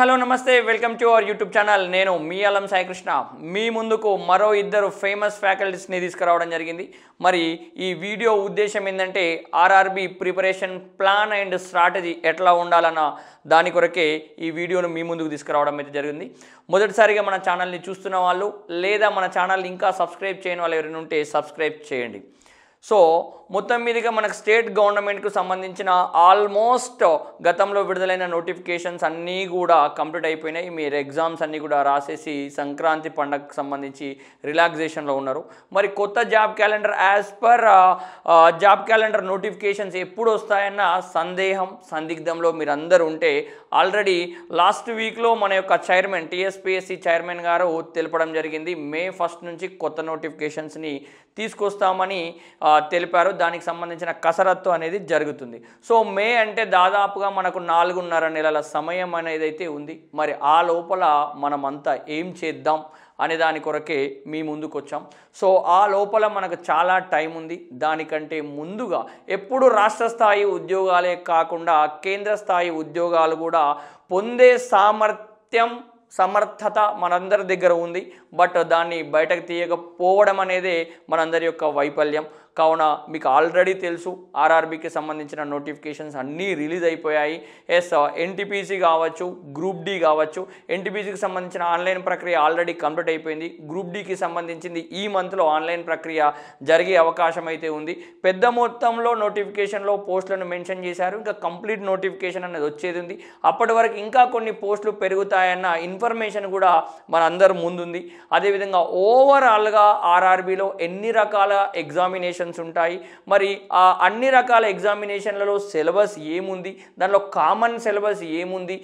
Hello నమస్తే welcome to our YouTube channel. నేను మీ అల్లం సాయి కృష్ణ మీ ముందుకు మరో ఇద్దరు ఫేమస్ ఫ్యాకల్టీస్ని తీసుకురావడం జరిగింది. మరి ఈ వీడియో ఉద్దేశం ఏంటంటే RRB preparation plan and strategy ఎట్లా ఉండాలన్న దాని కొరకే ఈ వీడియోను మీ ముందుకు తీసుకురావడం అయితే జరిగింది. మొదటిసారిగా మన ఛానల్ని చూస్తున్న వాళ్ళు లేదా మన ఛానల్ని ఇంకా సబ్స్క్రైబ్ చేయని వాళ్ళు ఎవరైనా ఉంటే సబ్స్క్రైబ్ చేయండి. సో మొత్తం మీదుగా మనకు స్టేట్ గవర్నమెంట్కు సంబంధించిన ఆల్మోస్ట్ గతంలో విడుదలైన నోటిఫికేషన్స్ అన్నీ కూడా కంప్లీట్ అయిపోయినాయి. మీరు ఎగ్జామ్స్ అన్నీ కూడా రాసేసి సంక్రాంతి పండగకు సంబంధించి రిలాక్సేషన్లో ఉన్నారు. మరి కొత్త job calendar as per job calendar notifications ఎప్పుడు వస్తాయన్న సందిగ్ధంలో మీరు అందరూ ఉంటే ఆల్రెడీ లాస్ట్ వీక్లో మన యొక్క చైర్మన్ టీఎస్పీఎస్సీ చైర్మన్ గారు తెలపడం జరిగింది. May 1 నుంచి కొత్త నోటిఫికేషన్స్ని తీసుకొస్తామని తెలిపారు. దానికి సంబంధించిన కసరత్తు అనేది జరుగుతుంది. సో మే అంటే దాదాపుగా మనకు 4.5 నెలల సమయం అనేది అయితే ఉంది. మరి ఆ లోపల మనమంతా ఏం చేద్దాం అనే దాని కొరకే మీ ముందుకు వచ్చాం. సో ఆ లోపల మనకు చాలా టైం ఉంది. దానికంటే ముందుగా ఎప్పుడు రాష్ట్ర స్థాయి ఉద్యోగాలే కాకుండా కేంద్ర స్థాయి ఉద్యోగాలు కూడా పొందే సమర్థత మనందరి దగ్గర ఉంది. బట్ దాన్ని బయటకు తీయకపోవడం అనేదే మనందరి యొక్క వైఫల్యం. కావున మీకు ఆల్రెడీ తెలుసు ఆర్ఆర్బీకి సంబంధించిన నోటిఫికేషన్స్ అన్నీ రిలీజ్ అయిపోయాయి. ఎన్టీపీసీ కావచ్చు, గ్రూప్ డి కావచ్చు. ఎన్టీపీసీకి సంబంధించిన ఆన్లైన్ ప్రక్రియ ఆల్రెడీ కంప్లీట్ అయిపోయింది. గ్రూప్ డికి సంబంధించింది ఈ మంత్లో ఆన్లైన్ ప్రక్రియ జరిగే అవకాశం అయితే ఉంది. పెద్ద మొత్తంలో నోటిఫికేషన్లో పోస్టులను మెన్షన్ చేశారు. ఇంకా కంప్లీట్ నోటిఫికేషన్ అనేది వచ్చేది ఉంది. అప్పటి వరకు ఇంకా కొన్ని పోస్టులు పెరుగుతాయన్న ఇన్ఫర్మేషన్ కూడా మనందరి ముందుంది. అదేవిధంగా ఓవరాల్గా ఆర్ఆర్బీలో ఎన్ని రకాల ఎగ్జామినేషన్స్ ఉంటాయి, మరి ఆ అన్ని రకాల ఎగ్జామినేషన్లలో సిలబస్ ఏముంది, దానిలో కామన్ సిలబస్ ఏముంది,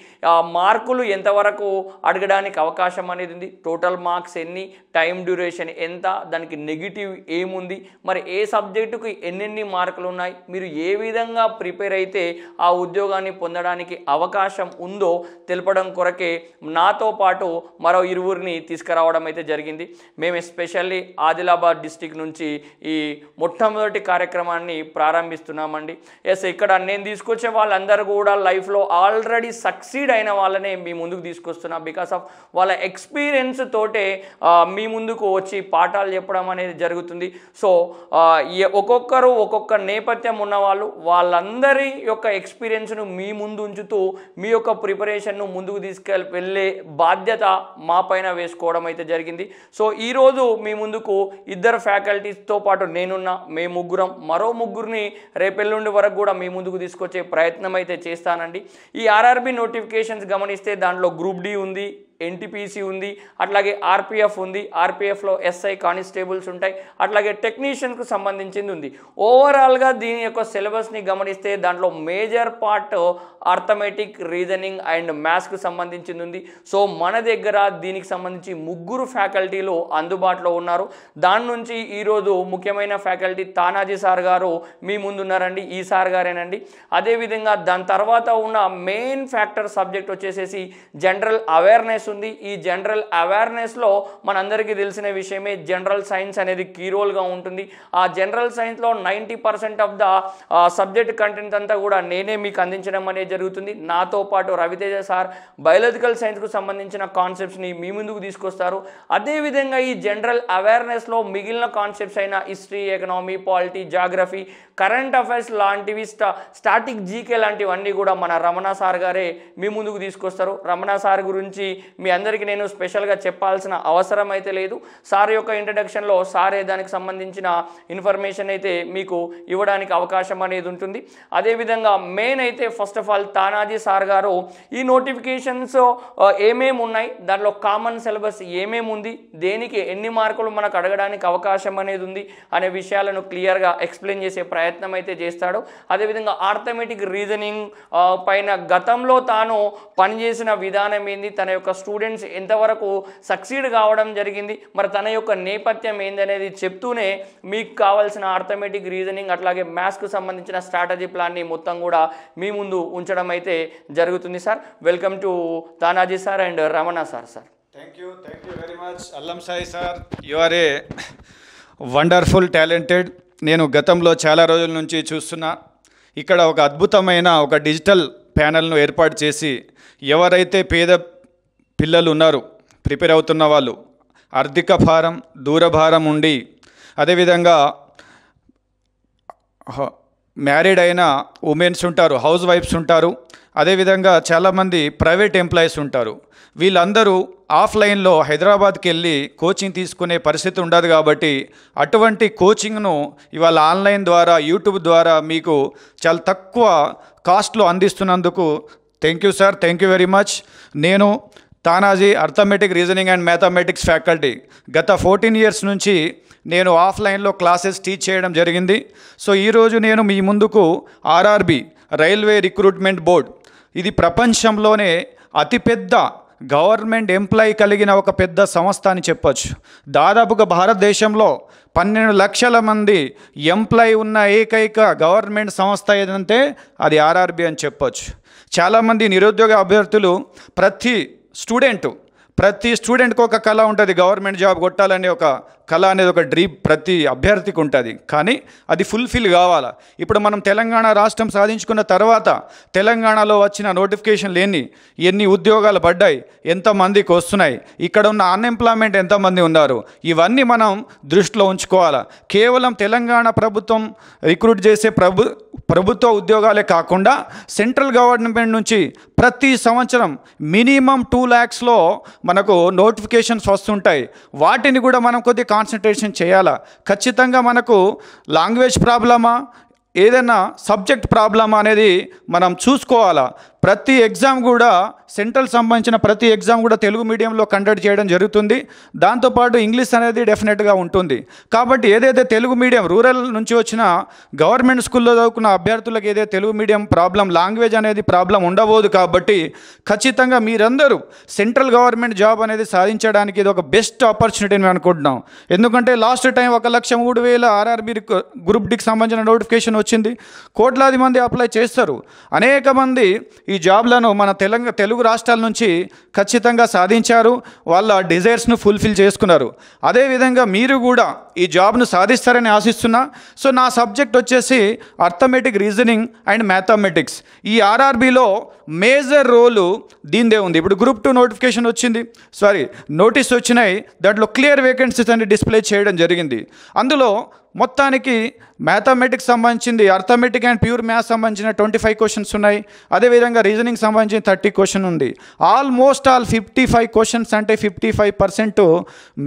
మార్కులు ఎంతవరకు అడగడానికి అవకాశం అనేది ఉంది, టోటల్ మార్క్స్ ఎన్ని, టైం డ్యూరేషన్ ఎంత, దానికి నెగిటివ్ ఏముంది, మరి ఏ సబ్జెక్టుకి ఎన్నెన్ని మార్కులు ఉన్నాయి, మీరు ఏ విధంగా ప్రిపేర్ అయితే ఆ ఉద్యోగాన్ని పొందడానికి అవకాశం ఉందో తెలపడం కొరకే నాతో పాటు మరో ఇరువురిని తీసుకురావడం అయితే జరిగింది. మేము ఎస్పెషల్లీ ఆదిలాబాద్ డిస్టిక్ నుంచి ఈ మొట్టమొదటి కార్యక్రమాన్ని ప్రారంభిస్తున్నామండి. ఇక్కడ నేను తీసుకొచ్చే వాళ్ళందరూ కూడా లైఫ్లో ఆల్రెడీ సక్సీడ్ అయిన వాళ్ళనే మీ ముందుకు తీసుకొస్తున్నా. బికాస్ ఆఫ్ వాళ్ళ ఎక్స్పీరియన్స్ తోటే మీ ముందుకు వచ్చి పాఠాలు చెప్పడం అనేది జరుగుతుంది. సో ఒక్కొక్కరు ఒక్కొక్క నేపథ్యం ఉన్నవాళ్ళు వాళ్ళందరి యొక్క ఎక్స్పీరియన్స్ను మీ ముందు ఉంచుతూ మీ యొక్క ప్రిపరేషన్ను ముందుకు వెళ్ళే బాధ్యత మా పైన వేసుకోవడం అయితే జరిగింది. సో ఈరోజు మీ ముందుకు ఇద్దరు ఫ్యాకల్టీస్తో పాటు నేనున్నా, మేము ముగ్గురం, మరో ముగ్గురిని రేపెల్లుండి వరకు కూడా మీ ముందుకు తీసుకొచ్చే ప్రయత్నం అయితే చేస్తానండి. ఈ ఆర్ఆర్బి నోటిఫికేషన్స్ గమనిస్తే దాంట్లో గ్రూప్ డి ఉంది, ఎన్టీపీసీ ఉంది, అట్లాగే ఆర్పిఎఫ్ ఉంది. ఆర్పిఎఫ్లో ఎస్ఐ కానిస్టేబుల్స్ ఉంటాయి, అట్లాగే టెక్నీషియన్కు సంబంధించింది ఉంది. ఓవరాల్గా దీని యొక్క సిలబస్ని గమనిస్తే దాంట్లో major part arithmetic, reasoning and మ్యాథ్స్కు సంబంధించింది ఉంది. సో మన దగ్గర దీనికి సంబంధించి ముగ్గురు ఫ్యాకల్టీలు అందుబాటులో ఉన్నారు. దాని నుంచి ఈరోజు ముఖ్యమైన ఫ్యాకల్టీ తానాజీ సార్ గారు మీ ముందున్నారండి. ఈ సార్ గారేనండి. అదేవిధంగా దాని తర్వాత ఉన్న మెయిన్ ఫ్యాక్టర్ సబ్జెక్ట్ వచ్చేసేసి జనరల్ అవేర్నెస్ ఉంది. ఈ జనరల్ అవేర్నెస్లో మనందరికీ తెలిసిన విషయమే జనరల్ సైన్స్ అనేది కీ రోల్గా ఉంటుంది. ఆ జనరల్ సైన్స్లో 90% ఆఫ్ ద సబ్జెక్ట్ కంటెంట్ అంతా కూడా నేనే మీకు అందించడం అనేది జరుగుతుంది. నాతో పాటు రవితేజ సార్ బయాలజికల్ సైన్స్కు సంబంధించిన కాన్సెప్ట్స్ని మీ ముందుకు తీసుకొస్తారు. అదేవిధంగా ఈ జనరల్ అవేర్నెస్లో మిగిలిన కాన్సెప్ట్స్ అయిన history, economy, polity, geography, current affairs లాంటివి, స్టాటిక్ జీకే లాంటివన్నీ కూడా మన రమణ సార్ గారే మీ ముందుకు తీసుకొస్తారు. రమణ సార్ గురించి మీ అందరికీ నేను స్పెషల్గా చెప్పాల్సిన అవసరం అయితే లేదు. సార్ యొక్క ఇంట్రడక్షన్లో సారే దానికి సంబంధించిన ఇన్ఫర్మేషన్ అయితే మీకు ఇవ్వడానికి అవకాశం అనేది ఉంటుంది. అదేవిధంగా మెయిన్ అయితే first of all Tanaji sir గారు ఈ నోటిఫికేషన్స్ ఏమేమి ఉన్నాయి, దాంట్లో కామన్ సిలబస్ ఏమేమి ఉంది, దేనికి ఎన్ని మార్కులు మనకు అడగడానికి అవకాశం అనేది ఉంది అనే విషయాలను క్లియర్గా ఎక్స్ప్లెయిన్ చేసే ప్రయత్నం అయితే చేస్తాడు. అదేవిధంగా ఆర్థమెటిక్, రీజనింగ్ పైన గతంలో తాను పనిచేసిన విధానం ఏంది, తన యొక్క స్టూడెంట్స్ ఎంతవరకు సక్సీడ్ కావడం జరిగింది, మరి తన యొక్క నేపథ్యం ఏందనేది చెప్తూనే మీకు కావాల్సిన ఆర్థమెటిక్, రీజనింగ్ అట్లాగే మ్యాథ్స్కు సంబంధించిన స్ట్రాటజీ ప్లాన్ని మొత్తం కూడా మీ ముందు ఉంచడం అయితే జరుగుతుంది. Sir welcome to Tanaji sir and Ramana sir. Thank you very much Allam Sai sir. You are a wonderful talented. నేను గతంలో చాలా రోజుల నుంచి చూస్తున్నా. ఇక్కడ ఒక అద్భుతమైన ఒక డిజిటల్ ప్యానెల్ను ఏర్పాటు చేసి ఎవరైతే పేద పిల్లలు ఉన్నారు, ప్రిపేర్ అవుతున్న వాళ్ళు, ఆర్థిక భారం, దూరభారం ఉండి, అదేవిధంగా మ్యారీడ్ అయిన ఉమెన్స్ ఉంటారు, హౌస్ వైఫ్స్ ఉంటారు, అదేవిధంగా చాలామంది ప్రైవేట్ ఎంప్లాయీస్ ఉంటారు. వీళ్ళందరూ ఆఫ్లైన్లో హైదరాబాద్కి వెళ్ళి కోచింగ్ తీసుకునే పరిస్థితి ఉండదు. కాబట్టి అటువంటి కోచింగ్ను ఇవాళ ఆన్లైన్ ద్వారా, యూట్యూబ్ ద్వారా మీకు చాలా తక్కువ కాస్ట్లో అందిస్తున్నందుకు thank you sir, thank you very much. నేను Tanaji arithmetic, reasoning and mathematics faculty గత 14 years నుంచి నేను ఆఫ్లైన్లో క్లాసెస్ టీచ్ చేయడం జరిగింది. సో ఈరోజు నేను మీ ముందుకు ఆర్ఆర్బి, రైల్వే రిక్రూట్మెంట్ బోర్డ్, ఇది ప్రపంచంలోనే అతిపెద్ద గవర్నమెంట్ ఎంప్లాయీ కలిగిన ఒక పెద్ద సంస్థ అని చెప్పొచ్చు. దాదాపుగా భారతదేశంలో 12 లక్షల మంది ఎంప్లాయీ ఉన్న ఏకైక గవర్నమెంట్ సంస్థ ఏదంటే అది ఆర్ఆర్బి అని చెప్పొచ్చు. చాలామంది నిరుద్యోగ అభ్యర్థులు, ప్రతి స్టూడెంట్కి ఒక కళ ఉంటుంది, గవర్నమెంట్ జాబ్ కొట్టాలనే ఒక కళ అనేది ఒక డ్రీమ్ ప్రతి అభ్యర్థికి ఉంటుంది. కానీ అది ఫుల్ఫిల్ కావాలా. ఇప్పుడు మనం తెలంగాణ రాష్ట్రం సాధించుకున్న తర్వాత తెలంగాణలో వచ్చిన నోటిఫికేషన్లు ఎన్ని ఉద్యోగాలు పడ్డాయి, ఎంతమందికి వస్తున్నాయి, ఇక్కడ ఉన్న అన్ఎంప్లాయ్మెంట్ ఎంతమంది ఉన్నారు, ఇవన్నీ మనం దృష్టిలో ఉంచుకోవాలా. కేవలం తెలంగాణ ప్రభుత్వం రిక్రూట్ చేసే ప్రభుత్వ ఉద్యోగాలే కాకుండా సెంట్రల్ గవర్నమెంట్ నుంచి ప్రతి సంవత్సరం మినిమం 2 lakhsలో మనకు నోటిఫికేషన్స్ వస్తుంటాయి. వాటిని కూడా మనం కొద్దిగా కాన్సన్ట్రేషన్ చేయాలా. ఖచ్చితంగా మనకు లాంగ్వేజ్ ప్రాబ్లమా, ఏదైనా సబ్జెక్ట్ ప్రాబ్లమా అనేది మనం చూసుకోవాలా. ప్రతి ఎగ్జామ్ కూడా సెంట్రల్ సంబంధించిన ప్రతి ఎగ్జామ్ కూడా తెలుగు మీడియంలో కండక్ట్ చేయడం జరుగుతుంది. దాంతోపాటు ఇంగ్లీష్ అనేది డెఫినెట్గా ఉంటుంది. కాబట్టి ఏదైతే తెలుగు మీడియం రూరల్ నుంచి వచ్చిన గవర్నమెంట్ స్కూల్లో చదువుకున్న అభ్యర్థులకు ఏదైతే తెలుగు మీడియం ప్రాబ్లం, లాంగ్వేజ్ అనేది ప్రాబ్లం ఉండబోదు. కాబట్టి ఖచ్చితంగా మీరందరూ సెంట్రల్ గవర్నమెంట్ జాబ్ అనేది సాధించడానికి ఇది ఒక బెస్ట్ ఆపర్చునిటీ అని అనుకుంటున్నాం. ఎందుకంటే లాస్ట్ టైం 1,03,000 ఆర్ఆర్బి గ్రూప్ డికి సంబంధించిన నోటిఫికేషన్ వచ్చింది. కోట్లాది మంది అప్లై చేస్తారు. అనేక మంది ఈ జాబ్లను మన తెలుగు రాష్ట్రాల నుంచి ఖచ్చితంగా సాధించారు, వాళ్ళ డిజైర్స్ను ఫుల్ఫిల్ చేసుకున్నారు. అదేవిధంగా మీరు కూడా ఈ జాబ్ను సాధిస్తారని ఆశిస్తున్నా. సో నా సబ్జెక్ట్ వచ్చేసి అర్థమెటిక్, రీజనింగ్ అండ్ మ్యాథమెటిక్స్. ఈ ఆర్ఆర్బిలో మేజర్ రోలు దీనిదే ఉంది. ఇప్పుడు గ్రూప్ 2 నోటిఫికేషన్ వచ్చింది, నోటీస్ వచ్చినాయి. దాంట్లో క్లియర్ వేకెన్సీస్ అని డిస్ప్లే చేయడం జరిగింది. అందులో మొత్తానికి మ్యాథమెటిక్స్ సంబంధించింది, అర్థమెటిక్ అండ్ ప్యూర్ మ్యాథ్స్ సంబంధించిన 25 క్వశ్చన్స్ ఉన్నాయి. అదేవిధంగా రీజనింగ్ సంబంధించిన 30 క్వశ్చన్ ఉంది. ఆల్మోస్ట్ 55 క్వశ్చన్స్ అంటే 55%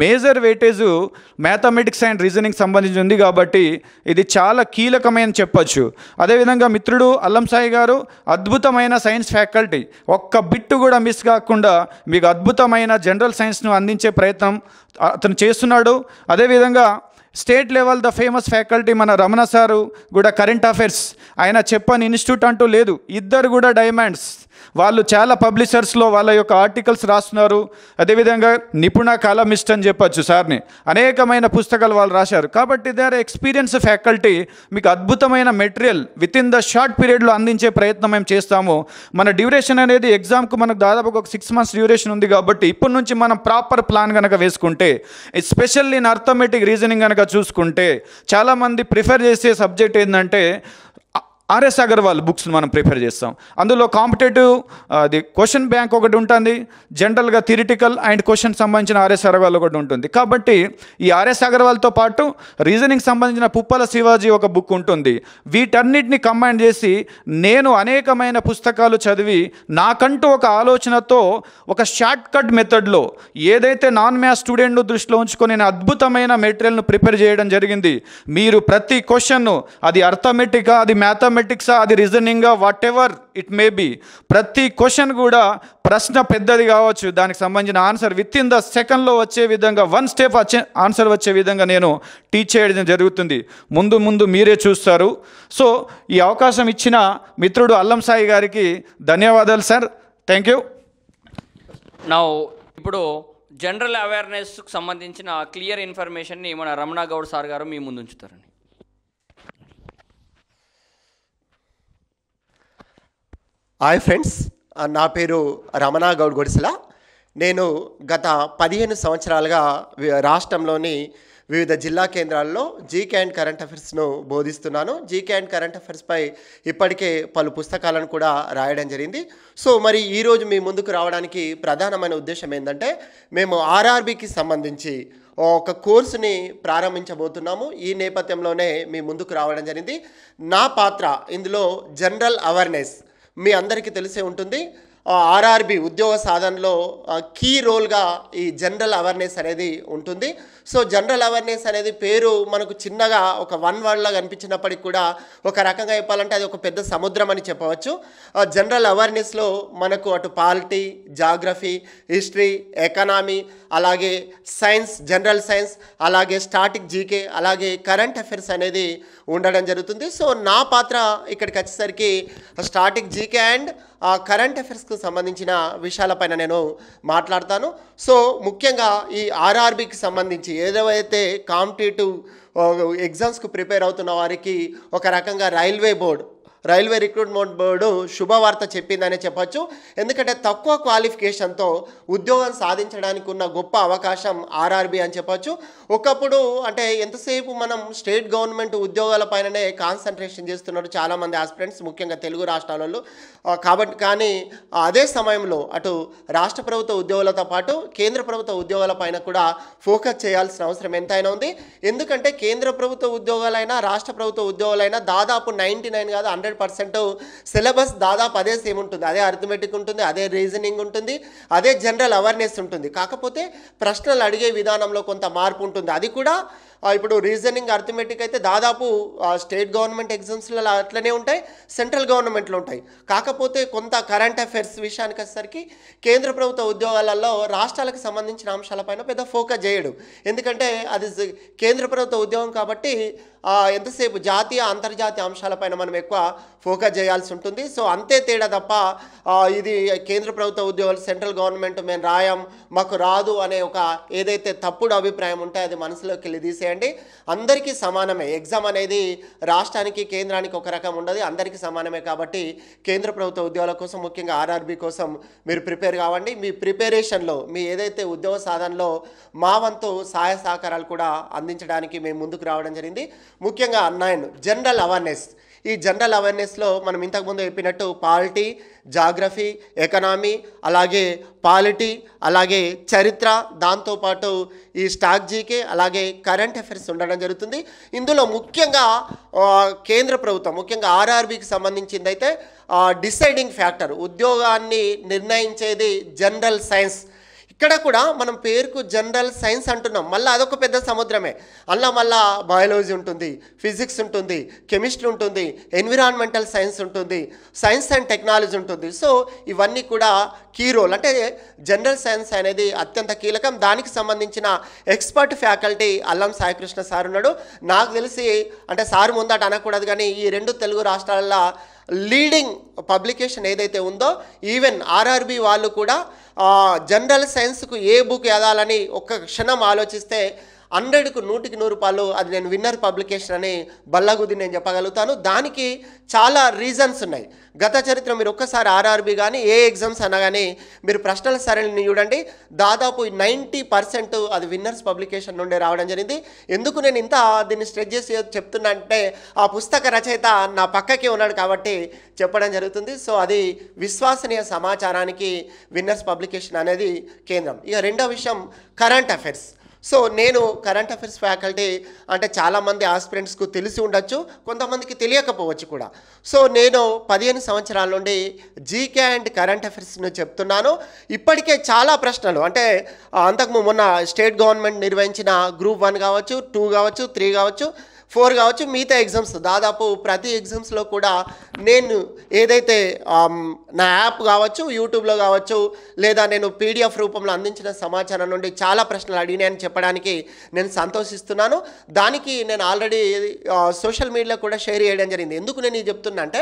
major weightage mathematics and reasoning సంబంధించి ఉంది. కాబట్టి ఇది చాలా కీలకమైన చెప్పచ్చు. అదేవిధంగా మిత్రుడు అల్లం సాయి గారు అద్భుతమైన సైన్స్ ఫ్యాకల్టీ, ఒక్క బిట్టు కూడా మిస్ కాకుండా మీకు అద్భుతమైన జనరల్ సైన్స్ను అందించే ప్రయత్నం అతను చేస్తున్నాడు. అదేవిధంగా state level the famous faculty మన రమణ సారు కూడా కరెంట్ అఫైర్స్, ఆయన చెప్పని ఇన్స్టిట్యూట్ అంటూ లేదు. ఇద్దరు కూడా డైమండ్స్. వాళ్ళు చాలా పబ్లిషర్స్లో వాళ్ళ యొక్క ఆర్టికల్స్ రాస్తున్నారు. అదేవిధంగా నిపుణ కాలమిస్ట్ అని చెప్పచ్చు సార్ని, అనేకమైన పుస్తకాలు వాళ్ళు రాశారు. కాబట్టి దే ఆర్ ఎక్స్పీరియన్స్ ఫ్యాకల్టీ. మీకు అద్భుతమైన material with in the short పీరియడ్లో అందించే ప్రయత్నం మేము చేస్తాము. మన డ్యూరేషన్ అనేది ఎగ్జామ్కు మనకు దాదాపు ఒక 6 months డ్యూరేషన్ ఉంది. కాబట్టి ఇప్పటి నుంచి మనం ప్రాపర్ ప్లాన్ కనుక వేసుకుంటే, ఎస్పెషల్లీ ఇన్ అర్థమెటిక్, రీజనింగ్ కనుక చూసుకుంటే, చాలామంది ప్రిఫర్ చేసే సబ్జెక్ట్ ఏంటంటే ఆర్ఎస్ అగర్వాల్ బుక్స్ మనం ప్రిఫర్ చేస్తాం. అందులో కాంపిటేటివ్ అది క్వశ్చన్ బ్యాంక్ ఒకటి ఉంటుంది, జనరల్గా థియరిటికల్ అండ్ క్వశ్చన్ సంబంధించిన ఆర్ఎస్ అగర్వాల్ ఒకటి ఉంటుంది. కాబట్టి ఈ ఆర్ఎస్ అగర్వాల్తో పాటు రీజనింగ్ సంబంధించిన పుప్పల శివాజీ ఒక బుక్ ఉంటుంది. వీటన్నిటిని కంబైన్ చేసి నేను అనేకమైన పుస్తకాలు చదివి నాకంటూ ఒక ఆలోచనతో ఒక షార్ట్ కట్ మెథడ్లో ఏదైతే నాన్ మ్యాథ్స్ స్టూడెంట్ను దృష్టిలో ఉంచుకొని నేను అద్భుతమైన మెటీరియల్ను ప్రిపేర్ చేయడం జరిగింది. మీరు ప్రతి క్వశ్చన్ను, అది అర్థమెటికా, అది మ్యాథమెటిక్సా, అది రీజనింగా, whatever it may be, ప్రతి క్వశ్చన్ కూడా ప్రశ్న పెద్దది కావచ్చు, దానికి సంబంధించిన ఆన్సర్ విత్ ఇన్ ద సెకండ్లో వచ్చే విధంగా, 1 step ఆన్సర్ వచ్చే విధంగా నేను టీచ్ చేయడం జరుగుతుంది. ముందు మీరే చూస్తారు. సో ఈ అవకాశం ఇచ్చిన మిత్రుడు అల్లం సాయి గారికి ధన్యవాదాలు సార్. Thank you. ఇప్పుడు జనరల్ అవేర్నెస్కి సంబంధించిన క్లియర్ ఇన్ఫర్మేషన్ని మన రమణ గౌడ్ సార్ గారు మీ ముందు ఉంచుతారండి. హాయ్ ఫ్రెండ్స్, నా పేరు రమణ గౌడ్ గొడిసెల. నేను గత 15 సంవత్సరాలుగా రాష్ట్రంలోని వివిధ జిల్లా కేంద్రాల్లో జీకే అండ్ కరెంట్ అఫైర్స్ను బోధిస్తున్నాను. జీకే అండ్ కరెంట్ అఫైర్స్పై ఇప్పటికే పలు పుస్తకాలను కూడా రాయడం జరిగింది. సో మరి ఈరోజు మీ ముందుకు రావడానికి ప్రధానమైన ఉద్దేశం ఏంటంటే, మేము ఆర్ఆర్బికి సంబంధించి ఒక కోర్సుని ప్రారంభించబోతున్నాము. ఈ నేపథ్యంలోనే మీ ముందుకు రావడం జరిగింది. నా పాత్ర ఇందులో జనరల్ అవేర్నెస్. మీ అందరికీ తెలిసే ఉంటుంది, ఆర్ఆర్బి ఉద్యోగ సాధనలో కీ రోల్గా ఈ జనరల్ అవేర్నెస్ అనేది ఉంటుంది. సో జనరల్ అవేర్నెస్ అనేది పేరు మనకు చిన్నగా ఒక వన్ వర్డ్లా కనిపించినప్పటికీ కూడా ఒక రకంగా చెప్పాలంటే అది ఒక పెద్ద సముద్రం అని చెప్పవచ్చు. జనరల్ అవేర్నెస్లో మనకు అటు పాలిటీ, జాగ్రఫీ, హిస్టరీ, ఎకనామీ, అలాగే సైన్స్, జనరల్ సైన్స్, అలాగే స్టాటిక్ జీకే, అలాగే కరెంట్ అఫైర్స్ అనేది ఉండడం జరుగుతుంది. సో నా పాత్ర ఇక్కడికి వచ్చేసరికి స్టాటిక్ జీకే అండ్ కరెంట్ అఫైర్స్కు సంబంధించిన విషయాలపైన నేను మాట్లాడతాను. సో ముఖ్యంగా ఈ ఆర్ఆర్బికి సంబంధించి ఏదైతే కాంపిటేటివ్ ఎగ్జామ్స్కు ప్రిపేర్ అవుతున్న వారికి ఒక రకంగా రైల్వే రిక్రూట్మెంట్ బోర్డు శుభవార్త చెప్పిందనే చెప్పచ్చు. ఎందుకంటే తక్కువ క్వాలిఫికేషన్తో ఉద్యోగం సాధించడానికి ఉన్న గొప్ప అవకాశం ఆర్ఆర్బి అని చెప్పచ్చు. ఒకప్పుడు అంటే ఎంతసేపు మనం స్టేట్ గవర్నమెంట్ ఉద్యోగాలపైననే కాన్సన్ట్రేషన్ చేస్తున్నారు చాలామంది ఆస్పిరెంట్స్, ముఖ్యంగా తెలుగు రాష్ట్రాలలో. కానీ అదే సమయంలో అటు రాష్ట్ర ప్రభుత్వ ఉద్యోగాలతో పాటు కేంద్ర ప్రభుత్వ ఉద్యోగాలపైన కూడా ఫోకస్ చేయాల్సిన అవసరం ఎంతైనా ఉంది. ఎందుకంటే కేంద్ర ప్రభుత్వ ఉద్యోగాలైనా రాష్ట్ర ప్రభుత్వ ఉద్యోగాలైనా దాదాపు 99 కాదు 100% సిలబస్ దాదాపు అదే సేమ్ ఉంటుంది. అదే అర్థమెటిక్ ఉంటుంది, అదే రీజనింగ్ ఉంటుంది, అదే జనరల్ అవేర్నెస్ ఉంటుంది. కాకపోతే ప్రశ్నలు అడిగే విధానంలో కొంత మార్పు ఉంటుంది. అది కూడా ఇప్పుడు రీజనింగ్, అర్థమెటిక్ అయితే దాదాపు స్టేట్ గవర్నమెంట్ ఎగ్జామ్స్లలో అట్లనే ఉంటాయి, సెంట్రల్ గవర్నమెంట్లో ఉంటాయి. కాకపోతే కొంత కరెంట్ అఫైర్స్ విషయానికి వచ్చేసరికి కేంద్ర ప్రభుత్వ ఉద్యోగాలలో రాష్ట్రాలకు సంబంధించిన అంశాలపైన పెద్ద ఫోకస్ చేయడు. ఎందుకంటే అది కేంద్ర ప్రభుత్వ ఉద్యోగం కాబట్టి ఎంతసేపు జాతీయ అంతర్జాతీయ అంశాలపైన మనం ఎక్కువ ఫోకస్ చేయాల్సి ఉంటుంది. సో అంతే తేడా తప్ప ఇది కేంద్ర ప్రభుత్వ ఉద్యోగాలు సెంట్రల్ గవర్నమెంట్ మేము రాయం, మాకు రాదు అనే ఒక ఏదైతే తప్పుడు అభిప్రాయం ఉంటే అది మనసులోకి వెళ్ళి తీసేయండి. అందరికీ సమానమే. ఎగ్జామ్ అనేది రాష్ట్రానికి కేంద్రానికి ఒక రకం ఉండదు, అందరికీ సమానమే. కాబట్టి కేంద్ర ప్రభుత్వ ఉద్యోగాల కోసం ముఖ్యంగా ఆర్ఆర్బి కోసం మీరు ప్రిపేర్ కావండి. మీ ప్రిపరేషన్లో మీ ఏదైతే ఉద్యోగ సాధనలో మా వంతు సహాయ సహకారాలు కూడా అందించడానికి మేము ముందుకు రావడం జరిగింది. ముఖ్యంగా 9 జనరల్ అవేర్నెస్. ఈ జనరల్ అవేర్నెస్లో మనం ఇంతకుముందు చెప్పినట్టు పాలిటీ, జాగ్రఫీ, ఎకనామీ, అలాగే అలాగే చరిత్ర, దాంతోపాటు ఈ స్టాక్ జీకే, అలాగే కరెంట్ అఫైర్స్ ఉండడం జరుగుతుంది. ఇందులో ముఖ్యంగా కేంద్ర ప్రభుత్వం ముఖ్యంగా ఆర్ఆర్బికి సంబంధించింది అయితే డిసైడింగ్ ఫ్యాక్టర్, ఉద్యోగాన్ని నిర్ణయించేది జనరల్ సైన్స్. ఇక్కడ కూడా మనం పేరుకు జనరల్ సైన్స్ అంటున్నాం, మళ్ళీ అదొక పెద్ద సముద్రమే. మళ్ళా బయాలజీ ఉంటుంది, ఫిజిక్స్ ఉంటుంది, కెమిస్ట్రీ ఉంటుంది, ఎన్విరాన్మెంటల్ సైన్స్ ఉంటుంది, సైన్స్ అండ్ టెక్నాలజీ ఉంటుంది. సో ఇవన్నీ కూడా కీ రోల్. అంటే జనరల్ సైన్స్ అనేది అత్యంత కీలకం. దానికి సంబంధించిన ఎక్స్పర్ట్ ఫ్యాకల్టీ అల్లం సాయికృష్ణ సార్ ఉన్నాడు. నాకు తెలిసి అంటే సార్ ముందట అనకూడదు కానీ ఈ 2 తెలుగు రాష్ట్రాలలో లీడింగ్ పబ్లికేషన్ ఏదైతే ఉందో ఈవెన్ ఆర్ఆర్బి వాళ్ళు కూడా జనరల్ సైన్స్కు ఏ బుక్ చదవాలని ఒక్క క్షణం ఆలోచిస్తే 100కు 100% అది నేను విన్నర్ పబ్లికేషన్ అని బల్లగుద్ది నేను చెప్పగలుగుతాను. దానికి చాలా రీజన్స్ ఉన్నాయి. గత చరిత్ర మీరు ఒక్కసారి ఆర్ఆర్బి కానీ ఏ ఎగ్జామ్స్ అన్నా కానీ మీరు ప్రశ్నల సరళిని చూడండి, దాదాపు 90% అది విన్నర్స్ పబ్లికేషన్ నుండి రావడం జరిగింది. ఎందుకు నేను ఇంత దీన్ని స్ట్రెచ్ చేసి చెప్తున్నా అంటే ఆ పుస్తక రచయిత నా పక్కకే ఉన్నాడు కాబట్టి చెప్పడం జరుగుతుంది. సో అది విశ్వసనీయ సమాచారానికి విన్నర్స్ పబ్లికేషన్ అనేది కేంద్రం. ఇక రెండో విషయం కరెంట్ అఫైర్స్. సో నేను కరెంట్ అఫైర్స్ ఫ్యాకల్టీ అంటే చాలామంది ఆస్పిరెంట్స్కు తెలిసి ఉండొచ్చు, కొంతమందికి తెలియకపోవచ్చు కూడా. సో నేను 15 సంవత్సరాల నుండి జీకే అండ్ కరెంట్ అఫైర్స్ను చెప్తున్నాను. ఇప్పటికే చాలా ప్రశ్నలు అంటే అంతకు మొన్న స్టేట్ గవర్నమెంట్ నిర్వహించిన గ్రూప్ 1 కావచ్చు, 2 కావచ్చు, 3 కావచ్చు, 4 కావచ్చు, మిగతా ఎగ్జామ్స్ దాదాపు ప్రతి ఎగ్జామ్స్లో కూడా నేను ఏదైతే నా యాప్ కావచ్చు, యూట్యూబ్లో కావచ్చు, లేదా నేను పీడిఎఫ్ రూపంలో అందించిన సమాచారం నుండి చాలా ప్రశ్నలు అడిగినాయని చెప్పడానికి నేను సంతోషిస్తున్నాను. దానికి నేను ఆల్రెడీ సోషల్ మీడియాలో కూడా షేర్ చేయడం జరిగింది. ఎందుకు నేను ఇది చెప్తున్నా అంటే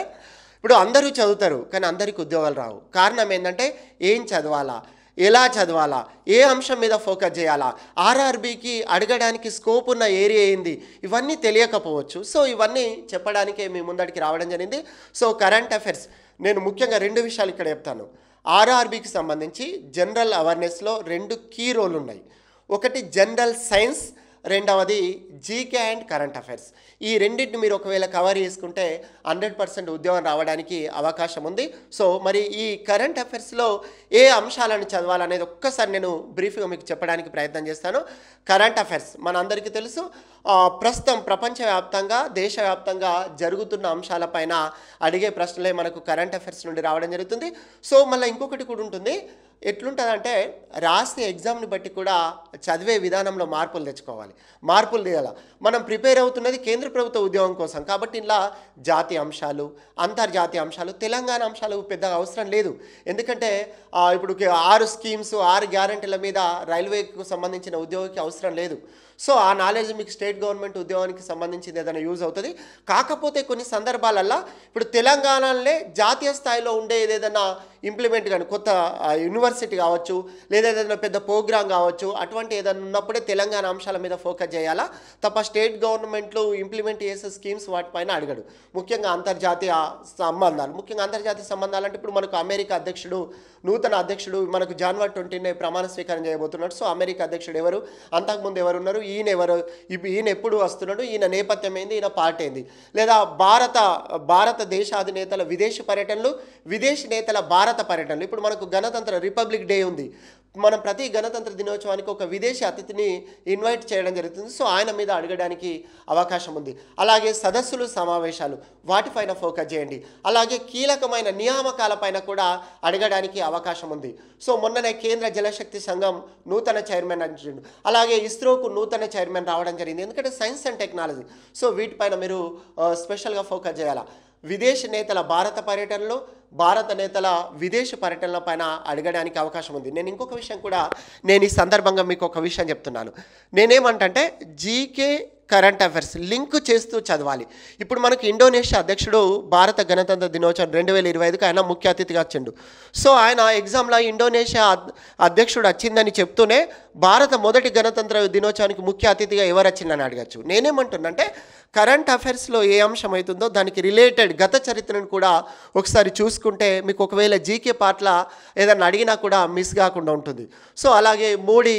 ఇప్పుడు అందరూ చదువుతారు కానీ అందరికీ ఉద్యోగాలు రావు. కారణం ఏంటంటే ఏం చదవాలా, ఎలా చదవాలా, ఏ అంశం మీద ఫోకస్ చేయాలా, ఆర్ఆర్బికి అడగడానికి స్కోప్ ఉన్న ఏరియా ఏంది, ఇవన్నీ తెలియకపోవచ్చు. సో ఇవన్నీ చెప్పడానికే మీ ముందడికి రావడం జరిగింది. సో కరెంట్ అఫైర్స్ నేను ముఖ్యంగా 2 విషయాలు ఇక్కడ చెప్తాను. ఆర్ఆర్బికి సంబంధించి జనరల్ అవేర్నెస్లో 2 కీ రోల్ ఉన్నాయి. ఒకటి జనరల్ సైన్స్, రెండవది జీకే అండ్ కరెంట్ అఫైర్స్. ఈ రెండింటిని మీరు ఒకవేళ కవర్ చేసుకుంటే 100% ఉద్యోగం రావడానికి అవకాశం ఉంది. సో మరి ఈ కరెంట్ అఫైర్స్లో ఏ అంశాలను చదవాలనేది ఒక్కసారి నేను బ్రీఫ్గా మీకు చెప్పడానికి ప్రయత్నం చేస్తాను. కరెంట్ అఫైర్స్ మనందరికీ తెలుసు, ప్రస్తుతం ప్రపంచవ్యాప్తంగా దేశవ్యాప్తంగా జరుగుతున్న అంశాలపైన అడిగే ప్రశ్నలే మనకు కరెంట్ అఫైర్స్ నుండి రావడం జరుగుతుంది. సో మళ్ళీ ఇంకొకటి కూడా ఉంటుంది, ఎట్లుంటుందంటే రాసే ఎగ్జామ్ని బట్టి కూడా చదివే విధానంలో మార్పులు తెచ్చుకోవాలి, మార్పులు తీయాలి. మనం ప్రిపేర్ అవుతున్నది కేంద్ర ప్రభుత్వ ఉద్యోగం కోసం కాబట్టి ఇలా జాతీయ అంశాలు, అంతర్జాతీయ అంశాలు, తెలంగాణ అంశాలు పెద్దగా అవసరం లేదు. ఎందుకంటే ఇప్పుడు 6 స్కీమ్స్ 6 గ్యారంటీల మీద రైల్వేకు సంబంధించిన ఉద్యోగికి అవసరం లేదు. సో ఆ నాలెడ్జ్ మీకు స్టేట్ గవర్నమెంట్ ఉద్యోగానికి సంబంధించింది ఏదైనా యూజ్ అవుతుంది. కాకపోతే కొన్ని సందర్భాలల్లో ఇప్పుడు తెలంగాణలో జాతీయ స్థాయిలో ఉండే ఏదైనా ఇంప్లిమెంట్ కానీ కొత్త యూనివర్సిటీ కావచ్చు లేదా ఏదైనా పెద్ద ప్రోగ్రామ్ కావచ్చు, అటువంటి ఏదైనా ఉన్నప్పుడే తెలంగాణ అంశాల మీద ఫోకస్ చేయాలా తప్ప స్టేట్ గవర్నమెంట్లు ఇంప్లిమెంట్ చేసే స్కీమ్స్ వాటిపైన అడగడు. ముఖ్యంగా అంతర్జాతీయ సంబంధాలు అంటే ఇప్పుడు మనకు అమెరికా అధ్యక్షుడు, నూతన అధ్యక్షుడు మనకు జనవరి 20 ప్రమాణ స్వీకారం చేయబోతున్నాడు. సో అమెరికా అధ్యక్షుడు ఎవరు, అంతకుముందు ఎవరున్నారు, ఈయన ఎవరు, ఈయన ఎప్పుడు వస్తున్నాడు, ఈయన నేపథ్యం ఏంది, ఈయన పార్టీ ఏంది, లేదా భారతదేశ అధినేతల విదేశీ పర్యటనలు, విదేశీ నేతల భారత పర్యటనలు. ఇప్పుడు మనకు గణతంత్ర రిపబ్లిక్ డే ఉంది, మనం ప్రతి గణతంత్ర దినోత్సవానికి ఒక విదేశీ అతిథిని ఇన్వైట్ చేయడం జరుగుతుంది. సో ఆయన మీద అడగడానికి అవకాశం ఉంది. అలాగే సదస్సులు సమావేశాలు వాటిపైన ఫోకస్ చేయండి. అలాగే కీలకమైన నియామకాలపైన కూడా అడగడానికి అవకాశం ఉంది. సో మొన్ననే కేంద్ర జలశక్తి సంఘం నూతన చైర్మన్ అంటుండు, అలాగే ఇస్రోకు నూతన చైర్మన్ రావడం జరిగింది. ఎందుకంటే సైన్స్ అండ్ టెక్నాలజీ, సో వీటిపైన మీరు స్పెషల్గా ఫోకస్ చేయాలా. విదేశీ నేతల భారత పర్యటనలో, భారత నేతల విదేశీ పర్యటనల పైన అడగడానికి అవకాశం ఉంది. నేను ఇంకొక విషయం కూడా నేను ఈ సందర్భంగా మీకు ఒక విషయం చెప్తున్నాను. నేనేమంటే జీకే కరెంట్ అఫైర్స్ లింక్ చేస్తూ చదవాలి. ఇప్పుడు మనకు ఇండోనేషియా అధ్యక్షుడు భారత గణతంత్ర దినోత్సవం 2025కి ఆయన ముఖ్య అతిథిగా వచ్చిండు. సో ఆయన ఎగ్జామ్లో ఇండోనేషియా అధ్యక్షుడు వచ్చిందని చెప్తూనే భారత మొదటి గణతంత్ర దినోత్సవానికి ముఖ్య అతిథిగా ఎవరు వచ్చిందని అడగచ్చు. నేనేమంటున్నంటే కరెంట్ అఫైర్స్లో ఏ అంశం అవుతుందో దానికి రిలేటెడ్ గత చరిత్రను కూడా ఒకసారి చూసుకుంటే మీకు ఒకవేళ జీకే పార్ట్ల ఏదైనా అడిగినా కూడా మిస్ కాకుండా ఉంటుంది. సో అలాగే మోడీ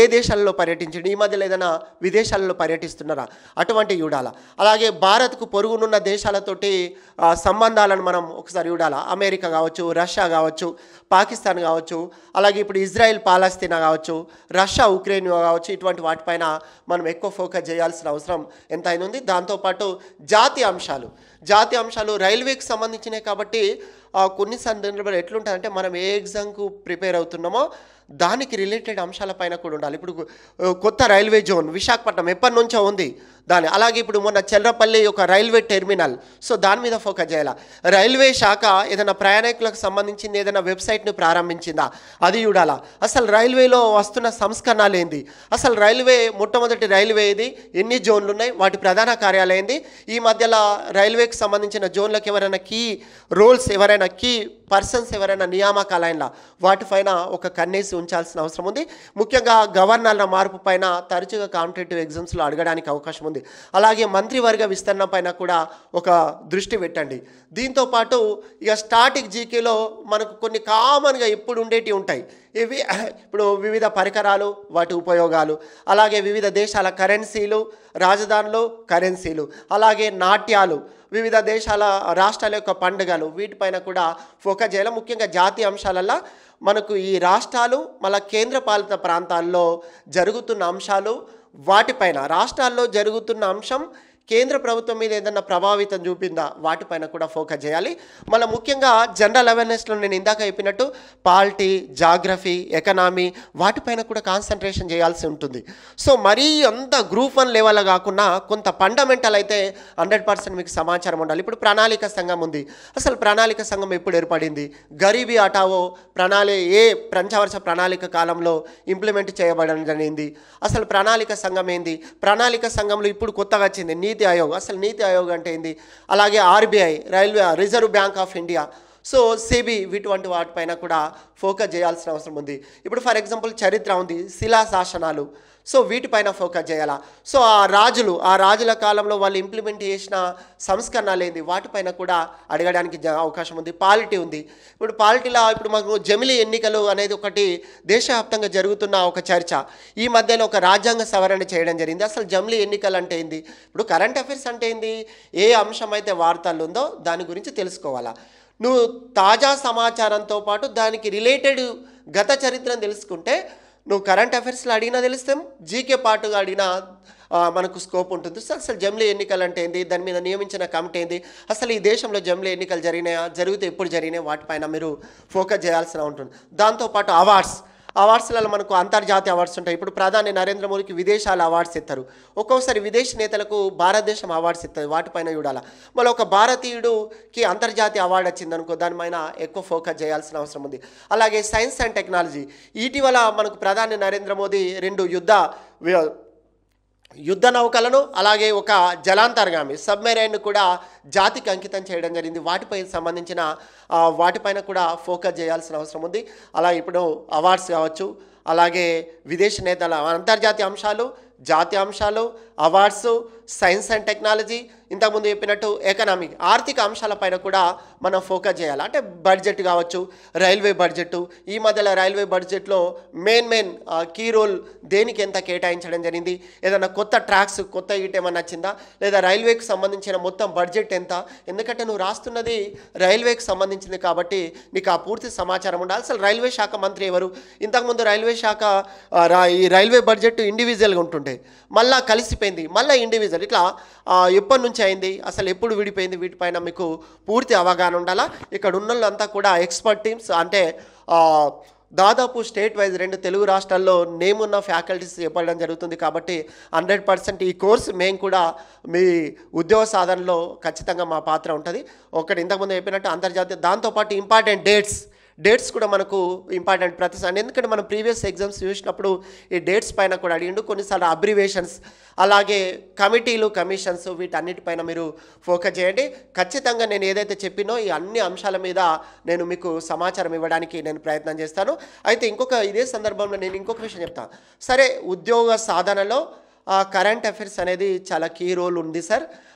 ఏ దేశాలలో పర్యటించండి, ఈ మధ్యలో ఏదైనా విదేశాలలో పర్యటిస్తున్నారా, అటువంటి చూడాలా. అలాగే భారత్కు పొరుగునున్న దేశాలతోటి సంబంధాలను మనం ఒకసారి చూడాలా. అమెరికా కావచ్చు, రష్యా కావచ్చు, పాకిస్తాన్ కావచ్చు, అలాగే ఇప్పుడు ఇజ్రాయెల్ పాలస్తీనా కావచ్చు, రష్యా ఉక్రెయిన్ కావచ్చు, ఇటువంటి వాటిపైన మనం ఎక్కువ ఫోకస్ చేయాల్సిన అవసరం ఎంతైనా ఉంది. దాంతోపాటు జాతీయ అంశాలు రైల్వేకి సంబంధించినవి కాబట్టి కొన్ని సందర్భాలు ఎట్లుంటుందంటే మనం ఏ ఎగ్జామ్కు ప్రిపేర్ అవుతున్నామో దానికి రిలేటెడ్ అంశాలపైన కూడా ఉండాలి. ఇప్పుడు కొత్త రైల్వే జోన్ విశాఖపట్నం ఎప్పటి నుంచో ఉంది దాని, అలాగే ఇప్పుడు మొన్న చెర్రపల్లి ఒక రైల్వే టెర్మినల్, సో దాని మీద ఫోకస్ చేయాలి. రైల్వే శాఖ ఏదైనా ప్రయాణికులకు సంబంధించింది ఏదైనా వెబ్సైట్ని ప్రారంభించిందా అది చూడాలా. అసలు రైల్వేలో వస్తున్న సంస్కరణలు ఏంది, అసలు మొట్టమొదటి రైల్వే ఏది, ఎన్ని జోన్లు ఉన్నాయి, వాటి ప్రధాన కార్యాలయం ఏంది, ఈ మధ్యలో రైల్వేకి సంబంధించిన జోన్లకు ఎవరైనా కీ రోల్స్, ఎవరైనా కీ పర్సన్స్, ఎవరైనా నియామకాలైనా వాటిపైన ఒక కన్నేసి ఉంచాల్సిన అవసరం ఉంది. ముఖ్యంగా గవర్నర్ల మార్పు పైన తరచుగా కాంపిటేటివ్ ఎగ్జామ్స్లో అడగడానికి అవకాశం ఉంది. అలాగే మంత్రివర్గ విస్తరణ పైన కూడా ఒక దృష్టి పెట్టండి. దీంతోపాటు ఇక స్టాటిక్ జీకేలో మనకు కొన్ని కామన్గా ఎప్పుడు ఉండేటివి ఉంటాయి. ఇవి ఇప్పుడు వివిధ పరికరాలు, వాటి ఉపయోగాలు, అలాగే వివిధ దేశాల కరెన్సీలు, రాజధానులు, కరెన్సీలు, అలాగే నాట్యాలు, వివిధ రాష్ట్రాల యొక్క పండుగలు, వీటిపైన కూడా ఫోకస్ చేయాలి. ముఖ్యంగా జాతీయ అంశాలల్లో మనకు ఈ రాష్ట్రాలు మళ్ళీ కేంద్ర పాలిత ప్రాంతాల్లో జరుగుతున్న అంశాలు, వాటిపైన రాష్ట్రాల్లో జరుగుతున్న అంశం కేంద్ర ప్రభుత్వం మీద ఏదైనా ప్రభావితం చూపిందా వాటిపైన కూడా ఫోకస్ చేయాలి. మళ్ళీ ముఖ్యంగా జనరల్ అవేర్నెస్లో నేను ఇందాక చెప్పినట్టు పాలిటీ, జాగ్రఫీ, ఎకనామీ వాటిపైన కూడా కాన్సన్ట్రేషన్ చేయాల్సి ఉంటుంది. సో మరీ అంత గ్రూప్ 1 లెవెల్ కాకుండా కొంత ఫండమెంటల్ అయితే 100% మీకు సమాచారం ఉండాలి. ఇప్పుడు ప్రణాళిక సంఘం ఉంది, అసలు ప్రణాళిక సంఘం ఎప్పుడు ఏర్పడింది, గరీబీ హఠావో ఏ పంచవర్ష ప్రణాళిక కాలంలో ఇంప్లిమెంట్ చేయబడడం జరిగింది, అసలు ప్రణాళిక సంఘం ఏంది, ప్రణాళిక సంఘంలో ఇప్పుడు కొత్తగా వచ్చింది నీతి ఆయోగ్, అసలు నీతి ఆయోగ్ అంటే ఏంది, అలాగే RBI reserve bank of India. So సిబి వీటువంటి వాటిపైన కూడా ఫోకస్ చేయాల్సిన అవసరం ఉంది. ఇప్పుడు ఫర్ ఎగ్జాంపుల్ చరిత్ర ఉంది, శిలా శాసనాలు, సో వీటిపైన ఫోకస్ చేయాలా. సో ఆ రాజుల కాలంలో వాళ్ళు ఇంప్లిమెంట్ చేసిన సంస్కరణలు ఏంది వాటిపైన కూడా అడగడానికి అవకాశం ఉంది. పాలిటీ ఉంది. ఇప్పుడు పాలిటీలో ఇప్పుడు మాకు జమిలీ ఎన్నికలు అనేది ఒకటి దేశవ్యాప్తంగా జరుగుతున్న ఒక చర్చ. ఈ మధ్యలో ఒక రాజ్యాంగ సవరణ చేయడం జరిగింది. అసలు జమిలీ ఎన్నికలు అంటే ఏంది, ఇప్పుడు కరెంట్ అఫైర్స్ అంటే ఏంది, ఏ అంశం అయితే వార్తల్లో ఉందో దాని గురించి తెలుసుకోవాలా. నువ్వు తాజా సమాచారంతో పాటు దానికి రిలేటెడ్ గత చరిత్రను తెలుసుకుంటే నువ్వు కరెంట్ అఫైర్స్లో అడిగినా తెలుస్తాం, జీకే పాటుగా అడిగినా మనకు స్కోప్ ఉంటుంది. సో అసలు జమిలీ ఎన్నికలు అంటే ఏంది, దాని మీద నియమించిన కమిటీ ఏంది, అసలు ఈ దేశంలో జమిలీ ఎన్నికలు జరిగినాయా, జరిగితే ఎప్పుడు జరిగినాయి, వాటిపైన మీరు ఫోకస్ చేయాల్సిన ఉంటుంది. దాంతోపాటు అవార్డ్స్లలో మనకు అంతర్జాతీయ అవార్డ్స్ ఉంటాయి. ఇప్పుడు ప్రధాని నరేంద్ర మోడీకి విదేశాల అవార్డ్స్ ఇస్తారు, ఒక్కొక్కసారి విదేశీ నేతలకు భారతదేశం అవార్డ్స్ ఇస్తుంది, వాటిపైన చూడాలా. మళ్ళీ ఒక భారతీయుడికి అంతర్జాతీయ అవార్డు వచ్చిందనుకో దానిపైన ఎక్కువ ఫోకస్ చేయాల్సిన అవసరం ఉంది. అలాగే సైన్స్ అండ్ టెక్నాలజీ, ఇటీవల మనకు ప్రధాని నరేంద్ర మోదీ 2 యుద్ధ నౌకలను అలాగే ఒక జలాంతర్గామి సబ్మెరైన్ కూడా జాతికి అంకితం చేయడం జరిగింది. వాటిపై సంబంధించిన వాటిపైన కూడా ఫోకస్ చేయాల్సిన అవసరం ఉంది. అలా ఇప్పుడు అవార్డ్స్ కావచ్చు, అలాగే విదేశీ నేతల అంతర్జాతీయ అంశాలు, జాతీయ అంశాలు, అవార్డ్స్, సైన్స్ అండ్ టెక్నాలజీ, ఇంతకుముందు చెప్పినట్టు ఎకనామిక్ ఆర్థిక అంశాలపైన కూడా మనం ఫోకస్ చేయాలి. అంటే బడ్జెట్ కావచ్చు, రైల్వే బడ్జెట్, ఈ మధ్యలో రైల్వే బడ్జెట్లో మెయిన్ కీ రోల్ దేనికి ఎంత కేటాయించడం జరిగింది, ఏదైనా కొత్త ట్రాక్స్ కొత్త ఏమన్నా వచ్చిందా, లేదా రైల్వేకి సంబంధించిన మొత్తం బడ్జెట్ ఎంత, ఎందుకంటే నువ్వు రాస్తున్నది రైల్వేకి సంబంధించింది కాబట్టి నీకు ఆ పూర్తి సమాచారం ఉండాలి. అసలు రైల్వే శాఖ మంత్రి ఎవరు, ఇంతకుముందు రైల్వే శాఖ ఈ రైల్వే బడ్జెట్ ఇండివిజువల్గా ఉంటుండే, మళ్ళీ కలిసిపోయింది, మళ్ళీ ఇండివిజువల్, ఇట్లా ఎప్పటి నుంచి అయింది, అసలు ఎప్పుడు విడిపోయింది, వీటిపైన మీకు పూర్తి అవగాహన ఉండాలా. ఇక్కడ ఉన్న వాళ్ళంతా కూడా ఎక్స్పర్ట్ టీమ్స్, అంటే దాదాపు స్టేట్ వైజ్ 2 తెలుగు రాష్ట్రాల్లో నేమ్ ఉన్న ఫ్యాకల్టీస్ చెప్పడం జరుగుతుంది. కాబట్టి 100% ఈ కోర్సు మేము కూడా మీ ఉద్యోగ సాధనలో ఖచ్చితంగా మా పాత్ర ఉంటుంది. ఒకటి ఇంతకుముందు చెప్పినట్టు అంతర్జాతీయ, దాంతోపాటు ఇంపార్టెంట్ డేట్స్ కూడా మనకు ఇంపార్టెంట్ ప్రతిసారి, ఎందుకంటే మనం ప్రీవియస్ ఎగ్జామ్స్ చూసినప్పుడు ఈ డేట్స్ పైన కూడా అడిగిండు, కొన్నిసార్లు అబ్రివేషన్స్, అలాగే కమిటీలు, కమిషన్స్, వీటన్నిటిపైన మీరు ఫోకస్ చేయండి. ఖచ్చితంగా నేను ఏదైతే చెప్పినో ఈ అన్ని అంశాల మీద నేను మీకు సమాచారం ఇవ్వడానికి నేను ప్రయత్నం చేస్తాను. అయితే ఇదే సందర్భంలో నేను ఇంకొక విషయం చెప్తాను. సరే, ఉద్యోగ సాధనలో కరెంట్ అఫైర్స్ అనేది చాలా కీ రోల్ ఉంది సార్.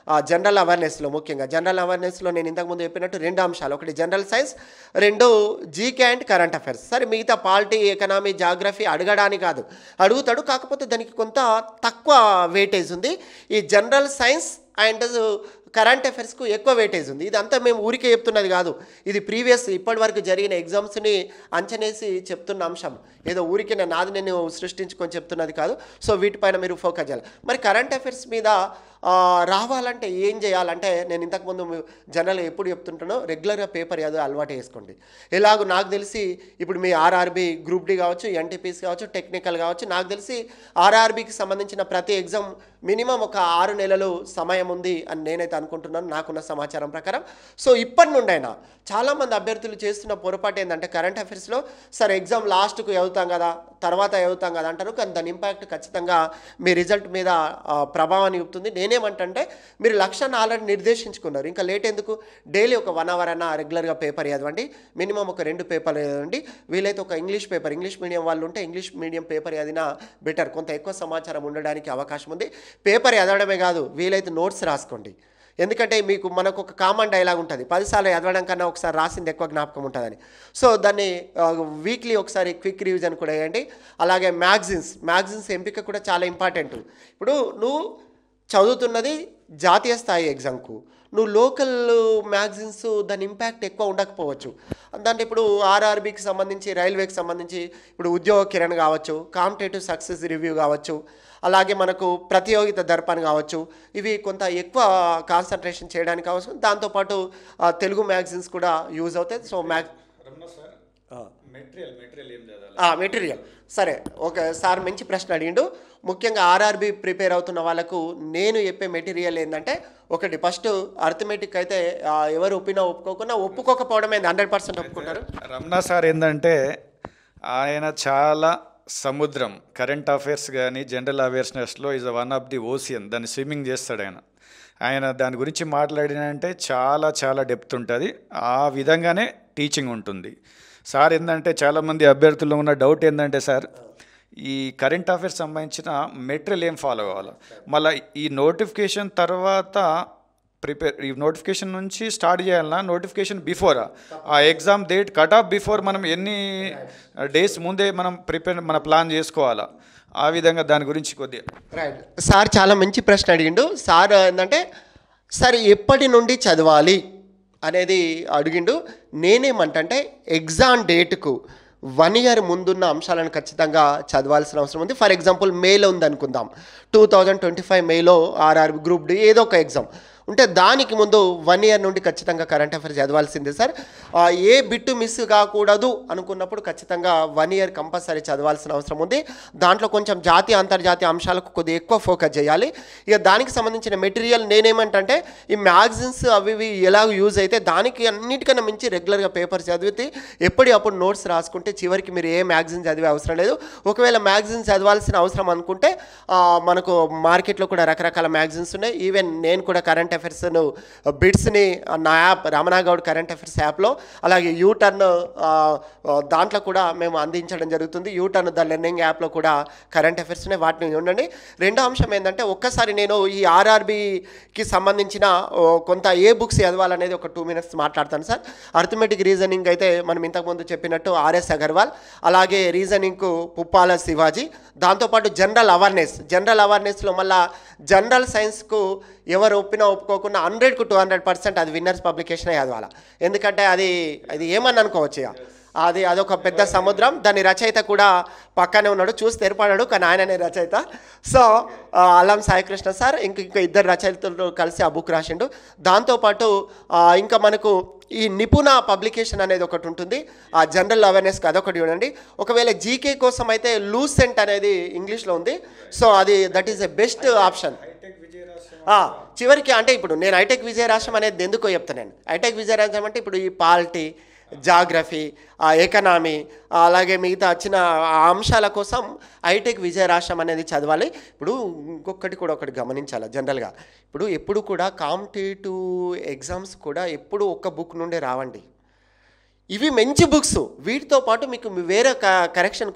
జనరల్ అవేర్నెస్లో, ముఖ్యంగా జనరల్ అవేర్నెస్లో నేను ఇంతకుముందు చెప్పినట్టు 2 అంశాలు, ఒకటి general science, 2 GK and current affairs. సరే, మిగతా పాలిటీ, ఎకనామీ, జాగ్రఫీ అడగడానికి కాదు, అడుగుతాడు, కాకపోతే దానికి కొంత తక్కువ వెయిటేజ్ ఉంది. ఈ జనరల్ సైన్స్ అండ్ కరెంట్ అఫైర్స్కు ఎక్కువ వెయిటేజ్ ఉంది. ఇదంతా మేము ఊరికే చెప్తున్నది కాదు, ఇది ప్రీవియస్ ఇప్పటి వరకు జరిగిన ఎగ్జామ్స్ని అంచనేసి చెప్తున్న అంశం, ఏదో ఊరికే నేను సృష్టించుకొని చెప్తున్నది కాదు. సో వీటిపైన మీరు ఫోకస్ చేయాలి. మరి కరెంట్ అఫైర్స్ మీద రావాలంటే ఏం చేయాలంటే, నేను ఇంతకుముందు జనరల్గా ఎప్పుడు చెప్తుంటానో, రెగ్యులర్గా పేపర్ ఏదో అలవాటు చేసుకోండి. ఎలాగో నాకు తెలిసి ఇప్పుడు మీ ఆర్ఆర్బీ గ్రూప్ డి కావచ్చు, ఎన్టీపీసీ కావచ్చు, టెక్నికల్ కావచ్చు, నాకు తెలిసి ఆర్ఆర్బీకి సంబంధించిన ప్రతి ఎగ్జామ్ మినిమం ఒక 6 నెలలు సమయం ఉంది అని నేనైతే అనుకుంటున్నాను, నాకున్న సమాచారం ప్రకారం. సో ఇప్పటి నుండైనా చాలామంది అభ్యర్థులు చేస్తున్న పొరపాటు ఏంటంటే, కరెంట్ అఫైర్స్లో సరే ఎగ్జామ్ లాస్ట్కు చదువుతాం కదా, తర్వాత చదువుతాం కదా అంటారు, కానీ దాని ఇంపాక్ట్ ఖచ్చితంగా మీ రిజల్ట్ మీద ప్రభావాన్ని చూపుతుంది. నేనేమంటే, మీరు లక్ష్యాన్ని ఆల్రెడీ నిర్దేశించుకున్నారు, ఇంకా లేట్ ఎందుకు, డైలీ ఒక 1 అవర్ అన్నా రెగ్యులర్గా పేపర్ చదవండి, మినిమం ఒక 2 పేపర్లు చదవండి, వీలైతే ఒక ఇంగ్లీష్ మీడియం వాళ్ళు ఉంటే ఇంగ్లీష్ మీడియం పేపర్ చదివినా బెటర్, కొంత ఎక్కువ సమాచారం ఉండడానికి అవకాశం ఉంది. పేపర్ చదవడమే కాదు, వీలైతే నోట్స్ రాసుకోండి, ఎందుకంటే మనకు ఒక కామన్ డైలాగ్ ఉంటుంది, 10 సార్లు చదవడం కన్నా ఒకసారి రాసింది ఎక్కువ జ్ఞాపకం ఉంటుందని. సో దాన్ని వీక్లీ ఒకసారి క్విక్ రివిజన్ కూడా వేయండి. అలాగే మ్యాగజైన్స్ ఎంపిక కూడా చాలా ఇంపార్టెంట్. ఇప్పుడు నువ్వు చదువుతున్నది జాతీయ స్థాయి ఎగ్జామ్కు, నువ్వు లోకల్ మ్యాగజైన్స్ దాని ఇంపాక్ట్ ఎక్కువ ఉండకపోవచ్చు. అంటే ఇప్పుడు ఆర్ఆర్బీకి సంబంధించి, రైల్వేకి సంబంధించి, ఇప్పుడు ఉద్యోగ కిరణ్ కావచ్చు, కాంపిటేటివ్ సక్సెస్ రివ్యూ కావచ్చు, అలాగే మనకు ప్రతియోగిత దర్పణ కావచ్చు, ఇవి కొంత ఎక్కువ కాన్సన్ట్రేషన్ చేయడానికి అవసరం. దాంతోపాటు తెలుగు మ్యాగజైన్స్ కూడా యూజ్ అవుతాయి. సో మెటీరియల్ సరే, ఒకసారి మంచి ప్రశ్న అడిగిండు. ముఖ్యంగా ఆర్ఆర్బీ ప్రిపేర్ అవుతున్న వాళ్ళకు నేను చెప్పే మెటీరియల్ ఏంటంటే, ఒకటి ఫస్ట్ అర్థమెటిక్ అయితే ఎవరు ఒప్పుకోకపోవడమే 100% ఒప్పుకుంటారు. రమణ సార్ ఏంటంటే, ఆయన చాలా సముద్రం, కరెంట్ అఫైర్స్ కానీ జనరల్ అవేర్నెస్లో is one of the ocean, దాన్ని స్విమ్మింగ్ చేస్తాడు ఆయన. ఆయన దాని గురించి మాట్లాడినంటే చాలా చాలా డెప్త్ ఉంటుంది. ఆ విధంగానే టీచింగ్ ఉంటుంది. సార్ ఏంటంటే చాలామంది అభ్యర్థుల్లో ఉన్న డౌట్ ఏంటంటే సార్ ఈ కరెంట్ అఫైర్స్ సంబంధించిన మెటీరియల్ ఏం ఫాలో కావాలి, మళ్ళీ ఈ నోటిఫికేషన్ తర్వాత ఈ నోటిఫికేషన్ నుంచి స్టార్ట్ చేయాలన్నా నోటిఫికేషన్ బిఫోరా, ఆ exam date cut off before మనం ఎన్ని డేస్ ముందే మనం మన ప్లాన్ చేసుకోవాలా, ఆ విధంగా దాని గురించి కొద్దిగా. రైట్, సార్ చాలా మంచి ప్రశ్న అడిగిండు. సార్ ఏంటంటే సార్ ఎప్పటి నుండి చదవాలి అనేది అడిగిండు. నేనేమంటే ఎగ్జామ్ డేట్కు 1 year ముందున్న అంశాలను ఖచ్చితంగా చదవాల్సిన అవసరం ఉంది. ఫర్ ఎగ్జాంపుల్ మేలో ఉందనుకుందాం, 2025 మేలో ఆర్ఆర్బి గ్రూప్ డి ఏదో ఒక ఎగ్జామ్ ఉంటే దానికి ముందు 1 year నుండి ఖచ్చితంగా కరెంట్ అఫైర్స్ చదవాల్సిందే సార్. ఏ బిట్టు మిస్ కాకూడదు అనుకున్నప్పుడు ఖచ్చితంగా 1 year కంపల్సరీ చదవాల్సిన అవసరం ఉంది. దాంట్లో కొంచెం జాతీయ అంతర్జాతీయ అంశాలకు కొద్దిగా ఎక్కువ ఫోకస్ చేయాలి. ఇక దానికి సంబంధించిన మెటీరియల్ నేనేమంటే ఈ మ్యాగజైన్స్ అవి ఎలా యూజ్ అయితే దానికి అన్నిటికన్నా మించి రెగ్యులర్గా పేపర్స్ చదివితే ఎప్పటికప్పుడు నోట్స్ రాసుకుంటే చివరికి మీరు ఏ మ్యాగజైన్ చదివే అవసరం లేదు. ఒకవేళ మ్యాగజైన్ చదవాల్సిన అవసరం అనుకుంటే మనకు మార్కెట్లో కూడా రకరకాల మ్యాగజైన్స్ ఉన్నాయి. ఈవెన్ నేను కూడా కరెంట్ అఫైర్స్ను బిట్స్ని నా యాప్ రమణాగౌడ్ కరెంట్ అఫైర్స్ యాప్లో, అలాగే యూటర్న్ దాంట్లో కూడా మేము అందించడం జరుగుతుంది. యూటర్న్ ద లెర్నింగ్ యాప్లో కూడా కరెంట్ అఫైర్స్ ఉన్నాయి, వాటిని ఉండండి. రెండో అంశం ఏంటంటే ఒక్కసారి నేను ఈ ఆర్ఆర్బికి సంబంధించిన కొంత ఏ బుక్స్ చదవాలనేది ఒక 2 minutes మాట్లాడతాను సార్. అర్థమెటిక్ రీజనింగ్ అయితే మనం ఇంతకుముందు చెప్పినట్టు ఆర్ఎస్ అగర్వాల్, అలాగే రీజనింగ్కు పుప్పాల శివాజీ, దాంతోపాటు జనరల్ అవేర్నెస్లో మళ్ళీ జనరల్ సైన్స్కు ఎవరు ఒప్పినా ఒప్పుకోకుండా 100కు 200% అది విన్నర్స్ పబ్లికేషనే చదవాలి. ఎందుకంటే అది ఏమని అనుకోవచ్చు, అదొక పెద్ద సముద్రం. దాని రచయిత కూడా పక్కనే ఉన్నాడు, చూసి తెరపడాడు, కానీ ఆయననే రచయిత. సో అల్లం సాయికృష్ణ సార్ ఇంకా 2 రచయితలు కలిసి ఆ బుక్ రాసిండు. దాంతోపాటు ఇంకా మనకు ఈ నిపుణ పబ్లికేషన్ అనేది ఒకటి ఉంటుంది, ఆ జనరల్ అవేర్నెస్కి అదొకటి చూడండి. ఒకవేళ జీకే కోసం అయితే లూసెంట్ అనేది ఇంగ్లీష్లో ఉంది. So that is a best option. చివరికి అంటే ఇప్పుడు నేను హైటెక్ విజయరాష్ట్రం అనేది ఎందుకో చెప్తాను. నేను హైటెక్ విజయరాష్ట్రం అంటే ఇప్పుడు ఈ పాలిటీ, జాగ్రఫీ, ఎకనామీ, అలాగే మిగతా వచ్చిన అంశాల కోసం హైటెక్ విజయరాష్ట్రం అనేది చదవాలి. ఇప్పుడు ఒకటి గమనించాలి, జనరల్గా ఎప్పుడు కూడా కాంపిటేటివ్ ఎగ్జామ్స్ కూడా ఎప్పుడు ఒక్క బుక్ నుండే రావండి. ఇవి మంచి బుక్స్, వీటితో పాటు మీకు వేరే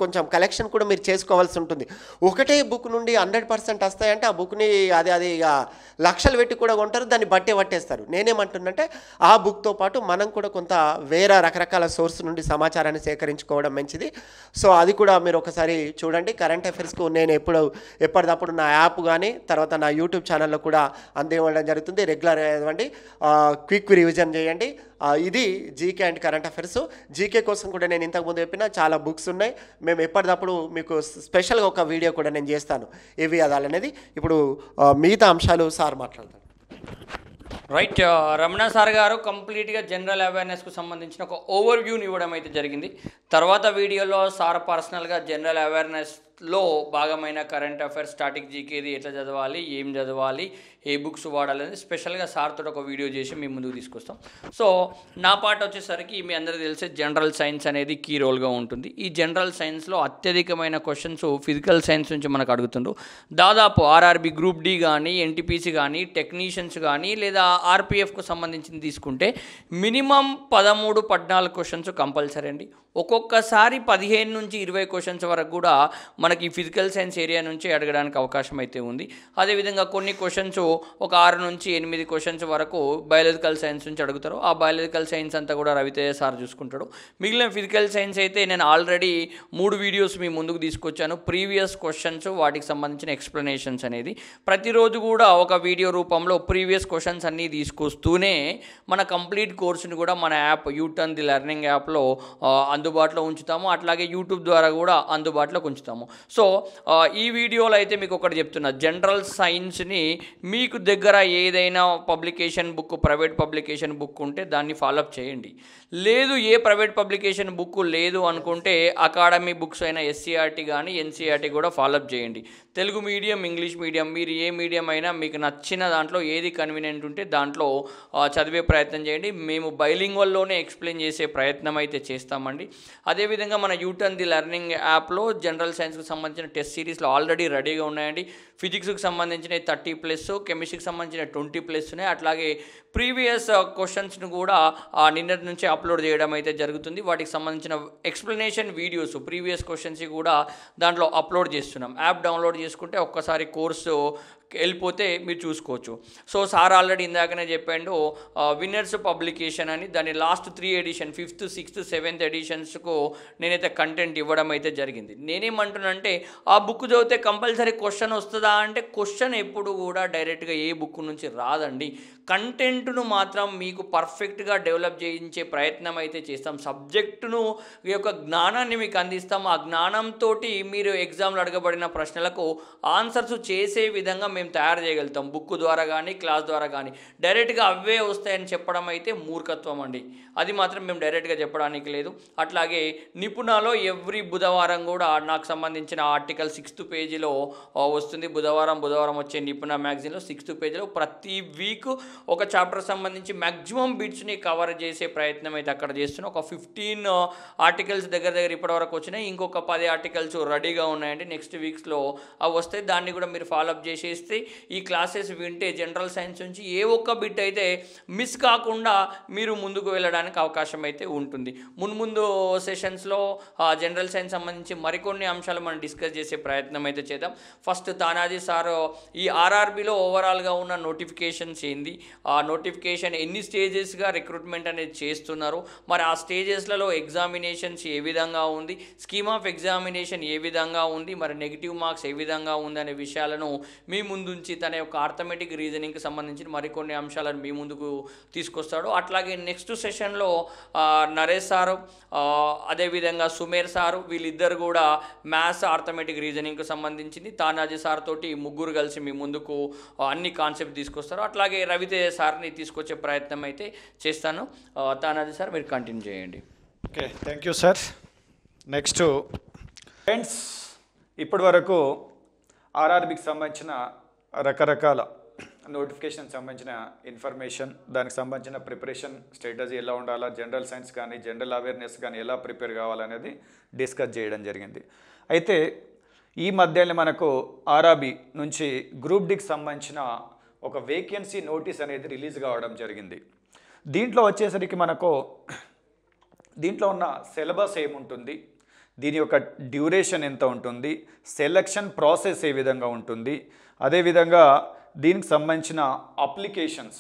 కొంచెం కలెక్షన్ కూడా మీరు చేసుకోవాల్సి ఉంటుంది. ఒకటే బుక్ నుండి 100% వస్తాయంటే ఆ బుక్ని అది ఇక లక్షలు పెట్టి కూడా కొంటారు, దాన్ని పట్టేస్తారు. నేనేమంటున్నంటే ఆ బుక్తో పాటు మనం కూడా కొంత వేరే రకరకాల సోర్స్ నుండి సమాచారాన్ని సేకరించుకోవడం మంచిది. సో అది కూడా మీరు ఒకసారి చూడండి. కరెంట్ అఫైర్స్కు నేను ఎప్పటికప్పుడు నా యాప్ కానీ తర్వాత నా యూట్యూబ్ ఛానల్లో కూడా అందివ్వడం జరుగుతుంది. రెగ్యులర్ చదవండి, క్విక్ రివిజన్ చేయండి. ఇది GK and current affairs. GK కోసం కూడా నేను ఇంతకుముందు చెప్పిన చాలా బుక్స్ ఉన్నాయి. మేము ఎప్పటికప్పుడు మీకు స్పెషల్గా ఒక వీడియో కూడా నేను చేస్తాను ఏవి అదాలనేది. ఇప్పుడు మిగతా అంశాలు సార్ మాట్లాడతారు. రైట్, రమణ సార్ గారు కంప్లీట్గా జనరల్ అవేర్నెస్కు సంబంధించిన ఒక ఓవర్వ్యూని ఇవ్వడం అయితే జరిగింది. తర్వాత వీడియోలో సార్ పర్సనల్గా జనరల్ అవేర్నెస్లో భాగమైన కరెంట్ అఫైర్స్, స్టాటిక్ జీకేది ఎట్లా చదవాలి, ఏం చదవాలి, ఏ బుక్స్ వాడాలని స్పెషల్గా సార్తో ఒక వీడియో చేసి మీ ముందుకు తీసుకొస్తాం. సో నా పాట వచ్చేసరికి మీ అందరికీ తెలిసే జనరల్ సైన్స్ అనేది కీ రోల్గా ఉంటుంది. ఈ జనరల్ సైన్స్లో అత్యధికమైన క్వశ్చన్స్ ఫిజికల్ సైన్స్ నుంచి మనకు అడుగుతుండ్రు. దాదాపు ఆర్ఆర్బి గ్రూప్ డి కానీ, ఎన్టీపీసీ కానీ, టెక్నీషియన్స్ కానీ లేదా ఆర్పిఎఫ్కు సంబంధించింది తీసుకుంటే మినిమం 13-14 క్వశ్చన్స్ కంపల్సరీ అండి. ఒక్కొక్కసారి 15 నుంచి 20 క్వశ్చన్స్ వరకు కూడా మనకి ఫిజికల్ సైన్స్ ఏరియా నుంచి అడగడానికి అవకాశం అయితే ఉంది. అదేవిధంగా కొన్ని క్వశ్చన్స్ ఒక 6 నుంచి 8 క్వశ్చన్స్ వరకు బయాలజికల్ సైన్స్ నుంచి అడుగుతారు. ఆ బయాలజికల్ సైన్స్ అంతా కూడా రవితేజ సార్ చూసుకుంటాడు. మిగిలిన ఫిజికల్ సైన్స్ అయితే నేను ఆల్రెడీ 3 వీడియోస్ మీ ముందుకు తీసుకొచ్చాను. ప్రీవియస్ క్వశ్చన్స్, వాటికి సంబంధించిన ఎక్స్ప్లెనేషన్స్ అనేది ప్రతిరోజు కూడా ఒక వీడియో రూపంలో ప్రీవియస్ క్వశ్చన్స్ అన్నీ తీసుకొస్తూనే మన కంప్లీట్ కోర్సుని కూడా మన యాప్ యూటర్న్ ది లెర్నింగ్ యాప్లో అందుబాటులో ఉంచుతాము. అట్లాగే యూట్యూబ్ ద్వారా కూడా అందుబాటులోకి ఉంచుతాము. సో ఈ వీడియోలో అయితే మీకు ఒకటి చెప్తున్నా, జనరల్ సైన్స్ని మీకు దగ్గర ఏదైనా publication book, private publication book ఉంటే దాన్ని ఫాలోఅప్ చేయండి. లేదు ఏ ప్రైవేట్ పబ్లికేషన్ బుక్ లేదు అనుకుంటే అకాడమీ బుక్స్ అయినా ఎస్సీఆర్టీ కానీ ఎన్సీఆర్టీ కూడా ఫాలోఅప్ చేయండి. తెలుగు మీడియం, ఇంగ్లీష్ మీడియం, మీరు ఏ మీడియం అయినా మీకు నచ్చిన దాంట్లో ఏది కన్వీనియంట్ ఉంటే దాంట్లో చదివే ప్రయత్నం చేయండి. మేము బైలింగ్వల్లోనే ఎక్స్ప్లెయిన్ చేసే ప్రయత్నం అయితే చేస్తామండి. అదేవిధంగా మన యూటర్న్ ది లెర్నింగ్ యాప్లో జనరల్ సైన్స్కి మ్యాథమెటిక్స్కి సంబంధించిన టెస్ట్ సిరీస్లో ఆల్రెడీ రెడీగా ఉన్నాయండి. ఫిజిక్స్కి సంబంధించిన 30+ కెమిస్ట్రీకి సంబంధించిన 20+ ఉన్నాయి. అట్లాగే ప్రీవియస్ క్వశ్చన్స్ను కూడా నిన్నటి నుంచి అప్లోడ్ చేయడం అయితే జరుగుతుంది. వాటికి సంబంధించిన ఎక్స్ప్లెనేషన్ వీడియోస్ ప్రీవియస్ క్వశ్చన్స్ కూడా దాంట్లో అప్లోడ్ చేస్తున్నాం. యాప్ డౌన్లోడ్ చేసుకుంటే ఒక్కసారి కోర్సు వెళ్ళిపోతే మీరు చూసుకోవచ్చు. సో సార్ ఆల్రెడీ ఇందాకనే చెప్పాడు విన్నర్స్ పబ్లికేషన్ అని, దాని last 3 edition 5th, 6th, 7th ఎడిషన్స్కు నేనైతే కంటెంట్ ఇవ్వడం అయితే జరిగింది. నేనేమంటున్నానంటే ఆ బుక్ చదివితే కంపల్సరీ క్వశ్చన్ వస్తుందా అంటే క్వశ్చన్ ఎప్పుడు కూడా డైరెక్ట్గా ఏ బుక్ నుంచి రాదండి. కంటెంట్ను మాత్రం మీకు పర్ఫెక్ట్గా డెవలప్ చేయించే ప్రయత్నం అయితే చేస్తాం. సబ్జెక్టును యొక్క జ్ఞానాన్ని మీకు అందిస్తాం. ఆ జ్ఞానంతో మీరు ఎగ్జామ్లో అడగబడిన ప్రశ్నలకు ఆన్సర్స్ చేసే విధంగా మేము తయారు చేయగలుగుతాం. బుక్ ద్వారా కానీ క్లాస్ ద్వారా కానీ డైరెక్ట్గా అవే వస్తాయని చెప్పడం అయితే మూర్ఖత్వం అండి. అది మాత్రం మేము డైరెక్ట్గా చెప్పడానికి లేదు. అట్లాగే నిపుణలో ఎవ్రీ బుధవారం కూడా నాకు సంబంధించిన ఆర్టికల్ 6th పేజీలో వస్తుంది. బుధవారం వచ్చే నిపుణ మ్యాగజైన్లో 6th పేజీలో ప్రతి వీక్ ఒక చాప్టర్ సంబంధించి మ్యాక్సిమం బిట్స్ని కవర్ చేసే ప్రయత్నం అయితే అక్కడ చేస్తున్నాం. ఒక 15 ఆర్టికల్స్ దగ్గర ఇప్పటివరకు వచ్చినాయి. ఇంకొక 10 ఆర్టికల్స్ రెడీగా ఉన్నాయండి. నెక్స్ట్ వీక్స్లో అవి వస్తాయి. దాన్ని కూడా మీరు ఫాలోఅప్ చేసేస్తే ఈ క్లాసెస్ వింటే జనరల్ సైన్స్ నుంచి ఏ ఒక్క బిట్ అయితే మిస్ కాకుండా మీరు ముందుకు వెళ్ళడానికి అవకాశం అయితే ఉంటుంది. ముందు సెషన్స్లో జనరల్ సైన్స్ సంబంధించి మరికొన్ని అంశాలు మనం డిస్కస్ చేసే ప్రయత్నం అయితే చేద్దాం. ఫస్ట్ తానాజీ సార్ ఈ ఆర్ఆర్బిలో ఓవరాల్గా ఉన్న నోటిఫికేషన్స్ ఏంది, ఆ నోటిఫికేషన్ ఎన్ని స్టేజెస్గా రిక్రూట్మెంట్ అనేది చేస్తున్నారు, మరి ఆ స్టేజెస్లలో ఎగ్జామినేషన్స్ ఏ విధంగా ఉంది, స్కీమ్ ఆఫ్ ఎగ్జామినేషన్ ఏ విధంగా ఉంది, మరి నెగిటివ్ మార్క్స్ ఏ విధంగా ఉంది అనే విషయాలను మీ ముందుంచి తన యొక్క ఆర్థమెటిక్ రీజనింగ్కి సంబంధించిన మరికొన్ని అంశాలను మీ ముందుకు తీసుకొస్తాడు. అట్లాగే నెక్స్ట్ సెషన్లో నరేష్ సారు అదేవిధంగా సుమేర్ సారు వీళ్ళిద్దరు కూడా మ్యాథ్స్ ఆర్థమెటిక్ రీజనింగ్కి సంబంధించింది తానాజీ సార్ తోటి ముగ్గురు కలిసి మీ ముందుకు అన్ని కాన్సెప్ట్ తీసుకొస్తారు. అట్లాగే రవితేజ సార్ని తీసుకొచ్చే ప్రయత్నం అయితే చేస్తాను. తానాజీ సార్ మీరు కంటిన్యూ చేయండి. Okay, thank you sir. Next friends, ఇప్పటి వరకు ఆర్ఆర్బికి సంబంధించిన రకరకాల నోటిఫికేషన్ సంబంధించిన ఇన్ఫర్మేషన్, దానికి సంబంధించిన ప్రిపరేషన్ స్ట్రాటజీ ఎలా ఉండాలా, జనరల్ సైన్స్ కానీ జనరల్ అవేర్నెస్ కానీ ఎలా ప్రిపేర్ కావాలనేది డిస్కస్ చేయడం జరిగింది. అయితే ఈ మధ్యలో మనకు ఆర్ఆర్బి నుంచి గ్రూప్ డికి సంబంధించిన ఒక వేకెన్సీ నోటీస్ అనేది రిలీజ్ కావడం జరిగింది. దీంట్లో వచ్చేసరికి మనకు దీంట్లో ఉన్న సిలబస్ ఏముంటుంది, దీని యొక్క డ్యూరేషన్ ఎంత ఉంటుంది, సెలక్షన్ ప్రాసెస్ ఏ విధంగా ఉంటుంది, అదేవిధంగా దీనికి సంబంధించిన అప్లికేషన్స్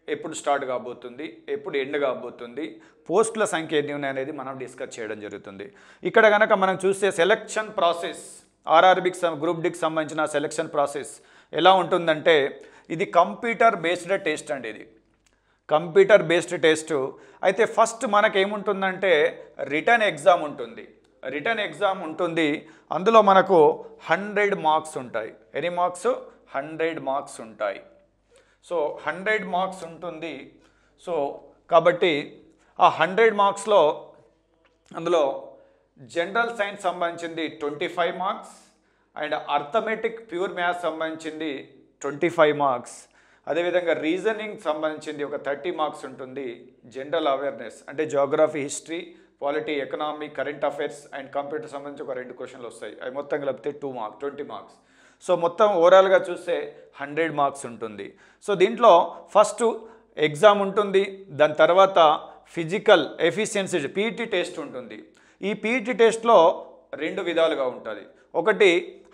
ఎప్పుడు స్టార్ట్ కాబోతుంది, ఎప్పుడు ఎండ్ కాబోతుంది, పోస్టుల సంఖ్య ఎన్ని ఉన్నాయి అనేది మనం డిస్కస్ చేయడం జరుగుతుంది. ఇక్కడ కనుక మనం చూస్తే సెలక్షన్ ప్రాసెస్ ఆర్ఆర్బికి గ్రూప్ డికి సంబంధించిన సెలక్షన్ ప్రాసెస్ ఎలా ఉంటుందంటే ఇది కంప్యూటర్ బేస్డ్ టెస్ట్ అండి. ఇది కంప్యూటర్ బేస్డ్ టెస్ట్. అయితే ఫస్ట్ మనకేముంటుందంటే రిటర్న్ ఎగ్జామ్ ఉంటుంది. రిటర్న్ ఎగ్జామ్ ఉంటుంది. అందులో మనకు 100 మార్క్స్ ఉంటాయి. ఎన్ని మార్క్స్? 100 మార్క్స్ ఉంటాయి. సో 100 మార్క్స్ ఉంటుంది. సో కాబట్టి ఆ 100 మార్క్స్లో అందులో జనరల్ సైన్స్ సంబంధించింది 25 marks and arithmetic pure maths సంబంధించింది 25 మార్క్స్. అదేవిధంగా రీజనింగ్ సంబంధించింది ఒక 30 మార్క్స్ ఉంటుంది. జనరల్ అవేర్నెస్ అంటే Geography, history, polity, economy, current affairs and computer సంబంధించి ఒక 2 క్వశ్చన్లు వస్తాయి. అవి మొత్తం కలిపితే 20 మార్క్స్. సో మొత్తం ఓవరాల్గా చూస్తే 100 మార్క్స్ ఉంటుంది. సో దీంట్లో ఫస్ట్ ఎగ్జామ్ ఉంటుంది. దాని తర్వాత ఫిజికల్ ఎఫిషియన్సీ పీఈటీ టెస్ట్ ఉంటుంది. ఈ పీఈటీ టెస్ట్లో 2 విధాలుగా ఉంటుంది. ఒకటి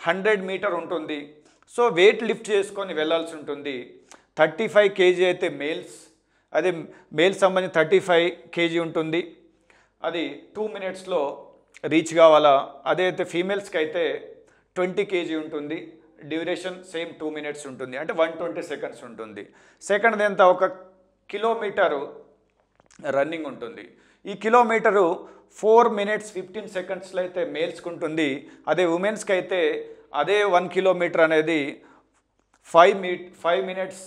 100 మీటర్ ఉంటుంది. సో వెయిట్ లిఫ్ట్ చేసుకొని వెళ్ళాల్సి ఉంటుంది. 35 kg అయితే మేల్స్, అదే మేల్స్ సంబంధించి 35 kg ఉంటుంది. అది 2 minutesలో రీచ్ కావాలా. అదైతే ఫీమేల్స్కి అయితే 20 kg ఉంటుంది. డ్యూరేషన్ సేమ్ 2 minutes ఉంటుంది, అంటే 120 seconds ఉంటుంది. సెకండ్ ఎంత, 1 కిలోమీటరు రన్నింగ్ ఉంటుంది. ఈ కిలోమీటరు 4 minutes 15 secondsలో అయితే మేల్స్కి ఉంటుంది. అదే ఉమెన్స్కి అయితే అదే 1 కిలోమీటర్ అనేది 5 minutes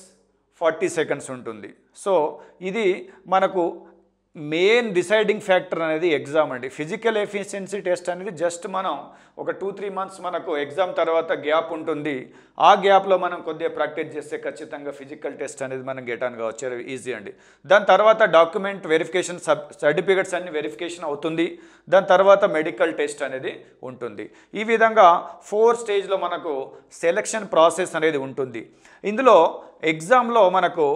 40 seconds ఉంటుంది. సో ఇది మనకు మెయిన్ డిసైడింగ్ ఫ్యాక్టర్ అనేది ఎగ్జామ్ అండి. ఫిజికల్ ఎఫిషియన్సీ టెస్ట్ అనేది జస్ట్ మనం ఒక 2-3 మంత్స్ మనకు ఎగ్జామ్ తర్వాత గ్యాప్ ఉంటుంది. ఆ గ్యాప్లో మనం కొద్దిగా ప్రాక్టీస్ చేస్తే ఖచ్చితంగా ఫిజికల్ టెస్ట్ అనేది మనం గెట్ ఆన్ కావచ్చు, ఈజీ అండి. దాని తర్వాత డాక్యుమెంట్ వెరిఫికేషన్, సర్టిఫికెట్స్ అన్ని వెరిఫికేషన్ అవుతుంది. దాని తర్వాత మెడికల్ టెస్ట్ అనేది ఉంటుంది. ఈ విధంగా 4 స్టేజ్లో మనకు సెలక్షన్ ప్రాసెస్ అనేది ఉంటుంది. ఇందులో ఎగ్జామ్లో మనకు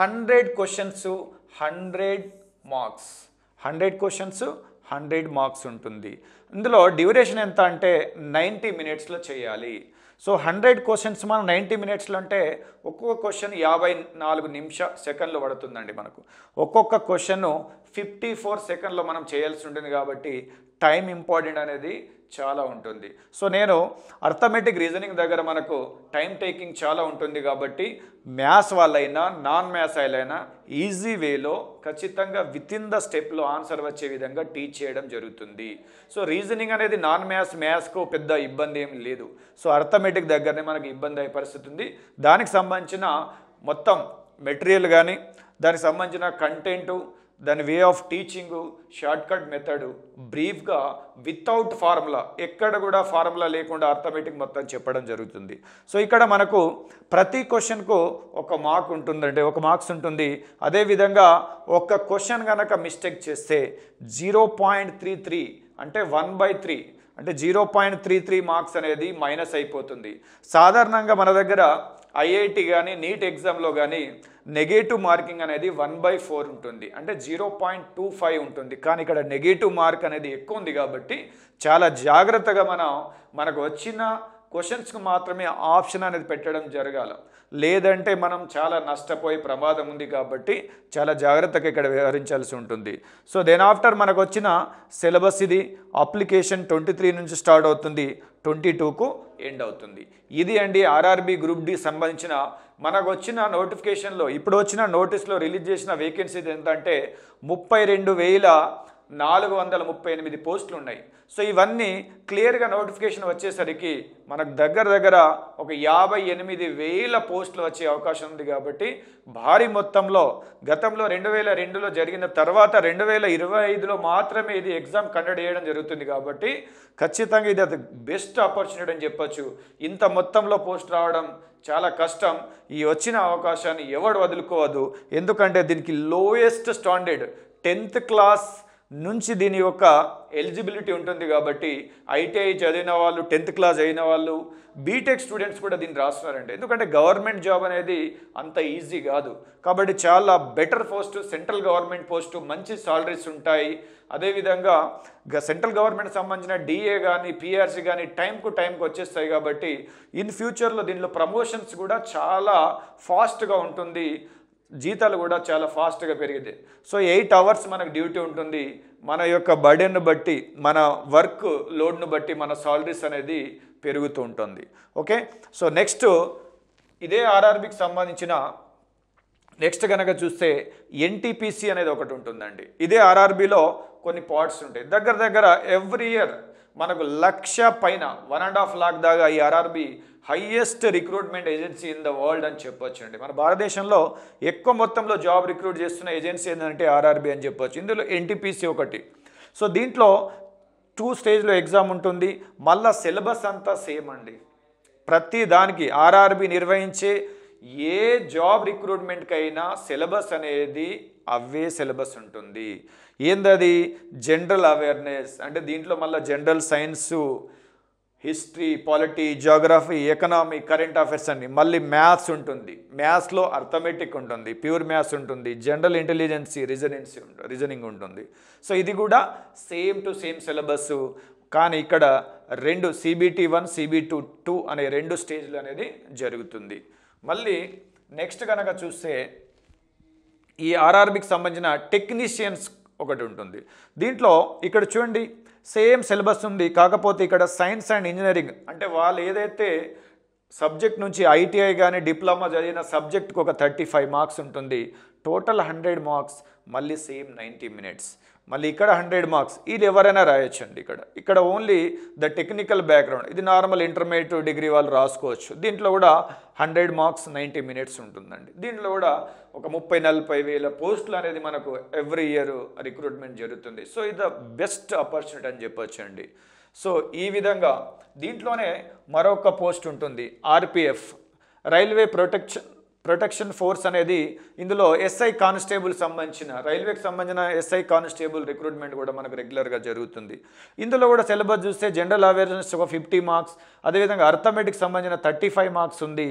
100 క్వశ్చన్స్ 100 మార్క్స్, 100 క్వశ్చన్స్ 100 మార్క్స్ ఉంటుంది. ఇందులో డ్యూరేషన్ ఎంత అంటే 90 మినిట్స్లో చేయాలి. సో 100 క్వశ్చన్స్ మనం 90 మినిట్స్లో అంటే ఒక్కొక్క క్వశ్చన్ 54 సెకండ్లు పడుతుందండి. మనకు ఒక్కొక్క క్వశ్చన్ 54 సెకండ్లో మనం చేయాల్సి ఉంటుంది. కాబట్టి టైం ఇంపార్టెంట్ అనేది చాలా ఉంటుంది. సో నేను అర్థమెటిక్ రీజనింగ్ దగ్గర మనకు టైం టేకింగ్ చాలా ఉంటుంది. కాబట్టి మ్యాథ్స్ వాళ్ళైనా నాన్ మ్యాథ్స్ వాళ్ళైనా ఈజీ వేలో ఖచ్చితంగా విత్ ఇన్ ద స్టెప్లో ఆన్సర్ వచ్చే విధంగా టీచ్ చేయడం జరుగుతుంది. సో రీజనింగ్ అనేది నాన్ మ్యాథ్స్కు పెద్ద ఇబ్బంది ఏం లేదు. సో అర్థమెటిక్ దగ్గరనే మనకు ఇబ్బంది అయ్యే పరిస్థితి ఉంది. దానికి సంబంధించిన మొత్తం మెటీరియల్ కానీ, దానికి సంబంధించిన కంటెంటు, దాని way of teaching, shortcut method, బ్రీఫ్గా వితౌట్ ఫార్ములా, ఎక్కడ కూడా ఫార్ములా లేకుండా అర్థమెటిక్ మొత్తం చెప్పడం జరుగుతుంది. సో ఇక్కడ మనకు ప్రతి క్వశ్చన్కు ఒక మార్క్ ఉంటుందంటే ఒక మార్క్స్ ఉంటుంది. అదేవిధంగా ఒక క్వశ్చన్ కనుక మిస్టేక్ చేస్తే 0.33 అంటే 1/3 అంటే 0.33 మార్క్స్ అనేది మైనస్ అయిపోతుంది. సాధారణంగా మన దగ్గర ఐఐటి కానీ నీట్ ఎగ్జామ్లో కానీ నెగటివ్ మార్కింగ్ అనేది 1/4 ఉంటుంది, అంటే 0.25 ఉంటుంది. కానీ ఇక్కడ నెగటివ్ మార్క్ అనేది ఎక్కువ ఉంది. కాబట్టి చాలా జాగ్రత్తగా మనకు వచ్చిన క్వశ్చన్స్కి మాత్రమే ఆప్షన్ అనేది పెట్టడం జరగాలి. లేదంటే మనం చాలా నష్టపోయే ప్రమాదం ఉంది. కాబట్టి చాలా జాగ్రత్తగా ఇక్కడ వ్యవహరించాల్సి ఉంటుంది. సో దెన్ ఆఫ్టర్ మనకు వచ్చిన సిలబస్ ఇది. అప్లికేషన్ 23 నుంచి స్టార్ట్ అవుతుంది, 22కు ఎండ్ అవుతుంది. ఇది అండి ఆర్ఆర్బి గ్రూప్ డి సంబంధించిన మనకు వచ్చిన నోటిఫికేషన్లో ఇప్పుడు వచ్చిన నోటీస్లో రిలీజ్ చేసిన వేకెన్సీస్ ఎంత అంటే 32,438 పోస్టులు ఉన్నాయి. సో ఇవన్నీ క్లియర్గా నోటిఫికేషన్ వచ్చేసరికి మనకు దగ్గర ఒక 58,000 పోస్టులు వచ్చే అవకాశం ఉంది. కాబట్టి భారీ మొత్తంలో గతంలో 2002లో జరిగిన తర్వాత 2025లో మాత్రమే ఇది ఎగ్జామ్ కండక్ట్ చేయడం జరుగుతుంది. కాబట్టి ఖచ్చితంగా ఇది అది బెస్ట్ ఆపర్చునిటీ అని చెప్పొచ్చు. ఇంత మొత్తంలో పోస్ట్ రావడం చాలా కష్టం. ఈ వచ్చిన అవకాశాన్ని ఎవడు వదులుకోవద్దు. ఎందుకంటే దీనికి లోయెస్ట్ స్టాండర్డ్ 10th క్లాస్ నుంచి దీని యొక్క ఎలిజిబిలిటీ ఉంటుంది. కాబట్టి ఐటీఐ చదివిన వాళ్ళు, 10th క్లాస్ అయిన వాళ్ళు, బీటెక్ స్టూడెంట్స్ కూడా దీన్ని రాస్తున్నారండి. ఎందుకంటే గవర్నమెంట్ జాబ్ అనేది అంత ఈజీ కాదు. కాబట్టి చాలా better post, central government post, మంచి సాలరీస్ ఉంటాయి. అదేవిధంగా సెంట్రల్ గవర్నమెంట్ సంబంధించిన డిఏ కానీ పిఆర్సీ కానీ టైంకు వచ్చేస్తాయి. కాబట్టి ఇన్ ఫ్యూచర్లో దీనిలో ప్రమోషన్స్ కూడా చాలా ఫాస్ట్గా ఉంటుంది, జీతాలు కూడా చాలా ఫాస్ట్గా పెరిగితే. సో 8 అవర్స్ మనకు డ్యూటీ ఉంటుంది. మన యొక్క బర్డెన్ను బట్టి, మన వర్క్ లోడ్ను బట్టి మన సాలరీస్ అనేది పెరుగుతూ ఉంటుంది. ఓకే, సో నెక్స్ట్ ఇదే ఆర్ఆర్బికి సంబంధించిన నెక్స్ట్ కనుక చూస్తే ఎన్టీపీసీ అనేది ఒకటి ఉంటుందండి. ఇదే ఆర్ఆర్బిలో కొన్ని పార్ట్స్ ఉంటాయి. దగ్గర ఎవ్రీ ఇయర్ మనకు 1,00,000 పైన 1.5 lakh దాకా ఈ RRB highest recruitment agency in the world అని చెప్పొచ్చు అండి. మన భారతదేశంలో ఎక్కువ మొత్తంలో జాబ్ రిక్రూట్ చేస్తున్న ఏజెన్సీ ఏంటంటే ఆర్ఆర్బి అని చెప్పొచ్చు. ఇందులో ఎన్టీపీసీ ఒకటి. సో దీంట్లో 2 స్టేజ్లో ఎగ్జామ్ ఉంటుంది. మళ్ళా సిలబస్ అంతా సేమ్ అండి. ప్రతి దానికి ఆర్ఆర్బి నిర్వహించే ఏ జాబ్ రిక్రూట్మెంట్కైనా సిలబస్ అనేది అవే సిలబస్ ఉంటుంది. ఏందది? జనరల్ అవేర్నెస్ అంటే దీంట్లో మళ్ళీ general science, history, polity, Geography, economy, current affairs అన్ని. మళ్ళీ మ్యాథ్స్ ఉంటుంది. మ్యాథ్స్లో అర్థమెటిక్ ఉంటుంది, ప్యూర్ మ్యాథ్స్ ఉంటుంది, జనరల్ ఇంటెలిజెన్సీ, రీజనింగ్ ఉంటుంది. సో ఇది కూడా సేమ్ టు సేమ్ సిలబస్. కానీ ఇక్కడ 2 CBT1, CBT2 అనే 2 స్టేజ్లు అనేది జరుగుతుంది. మళ్ళీ నెక్స్ట్ కనుక చూస్తే ఈ ఆర్ఆర్బికి సంబంధించిన టెక్నీషియన్స్ ఒకటి ఉంటుంది. దీంట్లో ఇక్కడ చూడండి సేమ్ సిలబస్ ఉంది. కాకపోతే ఇక్కడ సైన్స్ అండ్ ఇంజనీరింగ్ అంటే వాళ్ళు ఏదైతే సబ్జెక్ట్ నుంచి ఐటీఐ కానీ డిప్లొమా చదివిన సబ్జెక్ట్కి ఒక 35 మార్క్స్ ఉంటుంది. Total 100 marks. మళ్ళీ సేమ్ 90 minutes. మళ్ళీ ఇక్కడ 100 మార్క్స్. ఇది ఎవరైనా రాయొచ్చండి. ఇక్కడ ఓన్లీ ద టెక్నికల్ బ్యాక్గ్రౌండ్, ఇది నార్మల్ ఇంటర్మీడియట్ డిగ్రీ వాళ్ళు రాసుకోవచ్చు. దీంట్లో కూడా 100 మార్క్స్ 90 మినిట్స్ ఉంటుందండి. దీంట్లో కూడా ఒక 30-40 వేల పోస్టులు అనేది మనకు ఎవ్రీ ఇయర్ రిక్రూట్మెంట్ జరుగుతుంది. సో ఇది ద బెస్ట్ ఆపర్చునిటీ అని చెప్పొచ్చండి. సో ఈ విధంగా దీంట్లోనే మరొక పోస్ట్ ఉంటుంది, ఆర్పిఎఫ్, రైల్వే ప్రొటెక్షన్ ఫోర్స్ అనేది. ఇందులో ఎస్ఐ కానిస్టేబుల్ సంబంధించిన, రైల్వేకి సంబంధించిన ఎస్ఐ కానిస్టేబుల్ రిక్రూట్మెంట్ కూడా మనకు రెగ్యులర్గా జరుగుతుంది. ఇందులో కూడా సిలబస్ చూస్తే జనరల్ అవేర్నెస్ ఒక 50 మార్క్స్, అదేవిధంగా అర్థమెటిక్ సంబంధించిన 35 మార్క్స్ ఉంది.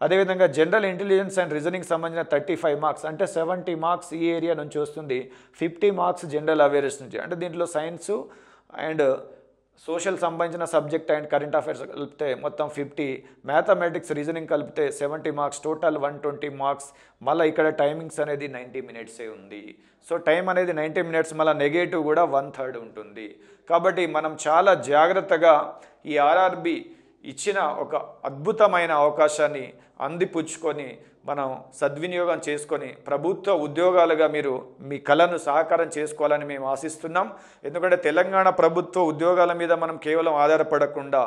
అదేవిధంగా జనరల్ ఇంటెలిజెన్స్ అండ్ రీజనింగ్ సంబంధించిన 35 మార్క్స్, అంటే 70 మార్క్స్ ఈ ఏరియా నుంచి వస్తుంది. 50 మార్క్స్ జనరల్ అవేర్నెస్ నుంచి, అంటే దీంట్లో సైన్సు అండ్ సోషల్ సంబంధించిన సబ్జెక్ట్ అండ్ కరెంట్ అఫైర్స్ కలిపితే మొత్తం 50, మ్యాథమెటిక్స్ రీజనింగ్ కలిపితే 70 మార్క్స్, టోటల్ 120 మార్క్స్. మళ్ళీ ఇక్కడ టైమింగ్స్ అనేది 90 మినిట్సే ఉంది. సో టైం అనేది 90 మినిట్స్, మళ్ళీ నెగేటివ్ కూడా 1/3 ఉంటుంది. కాబట్టి మనం చాలా జాగ్రత్తగా ఈ ఆర్ఆర్బి ఇచ్చిన ఒక అద్భుతమైన అవకాశాన్ని అందిపుచ్చుకొని మనం సద్వినియోగం చేసుకొని ప్రభుత్వ ఉద్యోగాలుగా మీరు మీ కళను సాకారం చేసుకోవాలని మేము ఆశిస్తున్నాం. ఎందుకంటే తెలంగాణ ప్రభుత్వ ఉద్యోగాల మీద మనం కేవలం ఆధారపడకుండా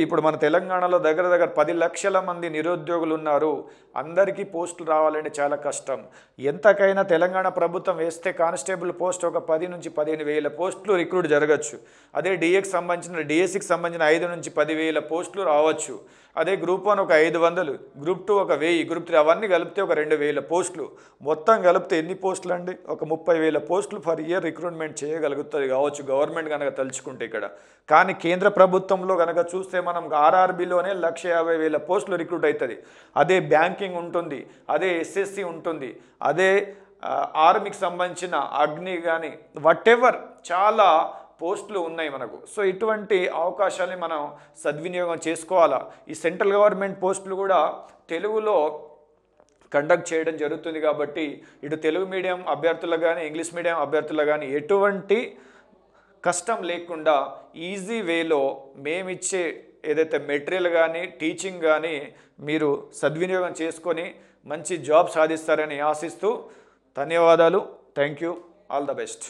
ఇప్పుడు మన తెలంగాణలో దగ్గర 10 లక్షల మంది నిరుద్యోగులు ఉన్నారు. అందరికీ పోస్టులు రావాలంటే చాలా కష్టం. ఎంతకైనా తెలంగాణ ప్రభుత్వం వేస్తే కానిస్టేబుల్ పోస్ట్ ఒక 10 నుంచి 15 వేల పోస్టులు రిక్రూట్ జరగచ్చు. అదే డిఎస్సికి సంబంధించిన 5 నుంచి 10 వేల పోస్టులు రావచ్చు. అదే గ్రూప్ 1 ఒక 500, గ్రూప్ 2 ఒక 1000, గ్రూప్ 3 అవన్నీ కలిపితే ఒక 2000 పోస్టులు. మొత్తం కలిపితే ఎన్ని పోస్టులు అండి? ఒక 30,000 పోస్టులు పర్ ఇయర్ రిక్రూట్మెంట్ చేయగలుగుతుంది కావచ్చు గవర్నమెంట్ కనుక తలుచుకుంటే ఇక్కడ. కానీ కేంద్ర ప్రభుత్వంలో కనుక చూస్తే మనం ఆర్ఆర్బిలోనే 150,000 పోస్టులు రిక్రూట్ అవుతుంది. అదే బ్యాంకింగ్ ఉంటుంది, అదే ఎస్ఎస్సి ఉంటుంది, అదే ఆర్మీకి సంబంధించిన అగ్ని కానీ వాటెవర్ చాలా పోస్టులు ఉన్నాయి మనకు. సో ఇటువంటి అవకాశాన్ని మనం సద్వినియోగం చేసుకోవాలా. ఈ సెంట్రల్ గవర్నమెంట్ పోస్టులు కూడా తెలుగులో కండక్ట్ చేయడం జరుగుతుంది. కాబట్టి ఇటు తెలుగు మీడియం అభ్యర్థులకు కానీ ఇంగ్లీష్ మీడియం అభ్యర్థులకు కానీ ఎటువంటి కష్టం లేకుండా ఈజీ వేలో మేమిచ్చే ఏదైతే మెటీరియల్ కానీ టీచింగ్ కానీ మీరు సద్వినియోగం చేసుకొని మంచి జాబ్ సాధిస్తారని ఆశిస్తూ ధన్యవాదాలు. Thank you. All the best.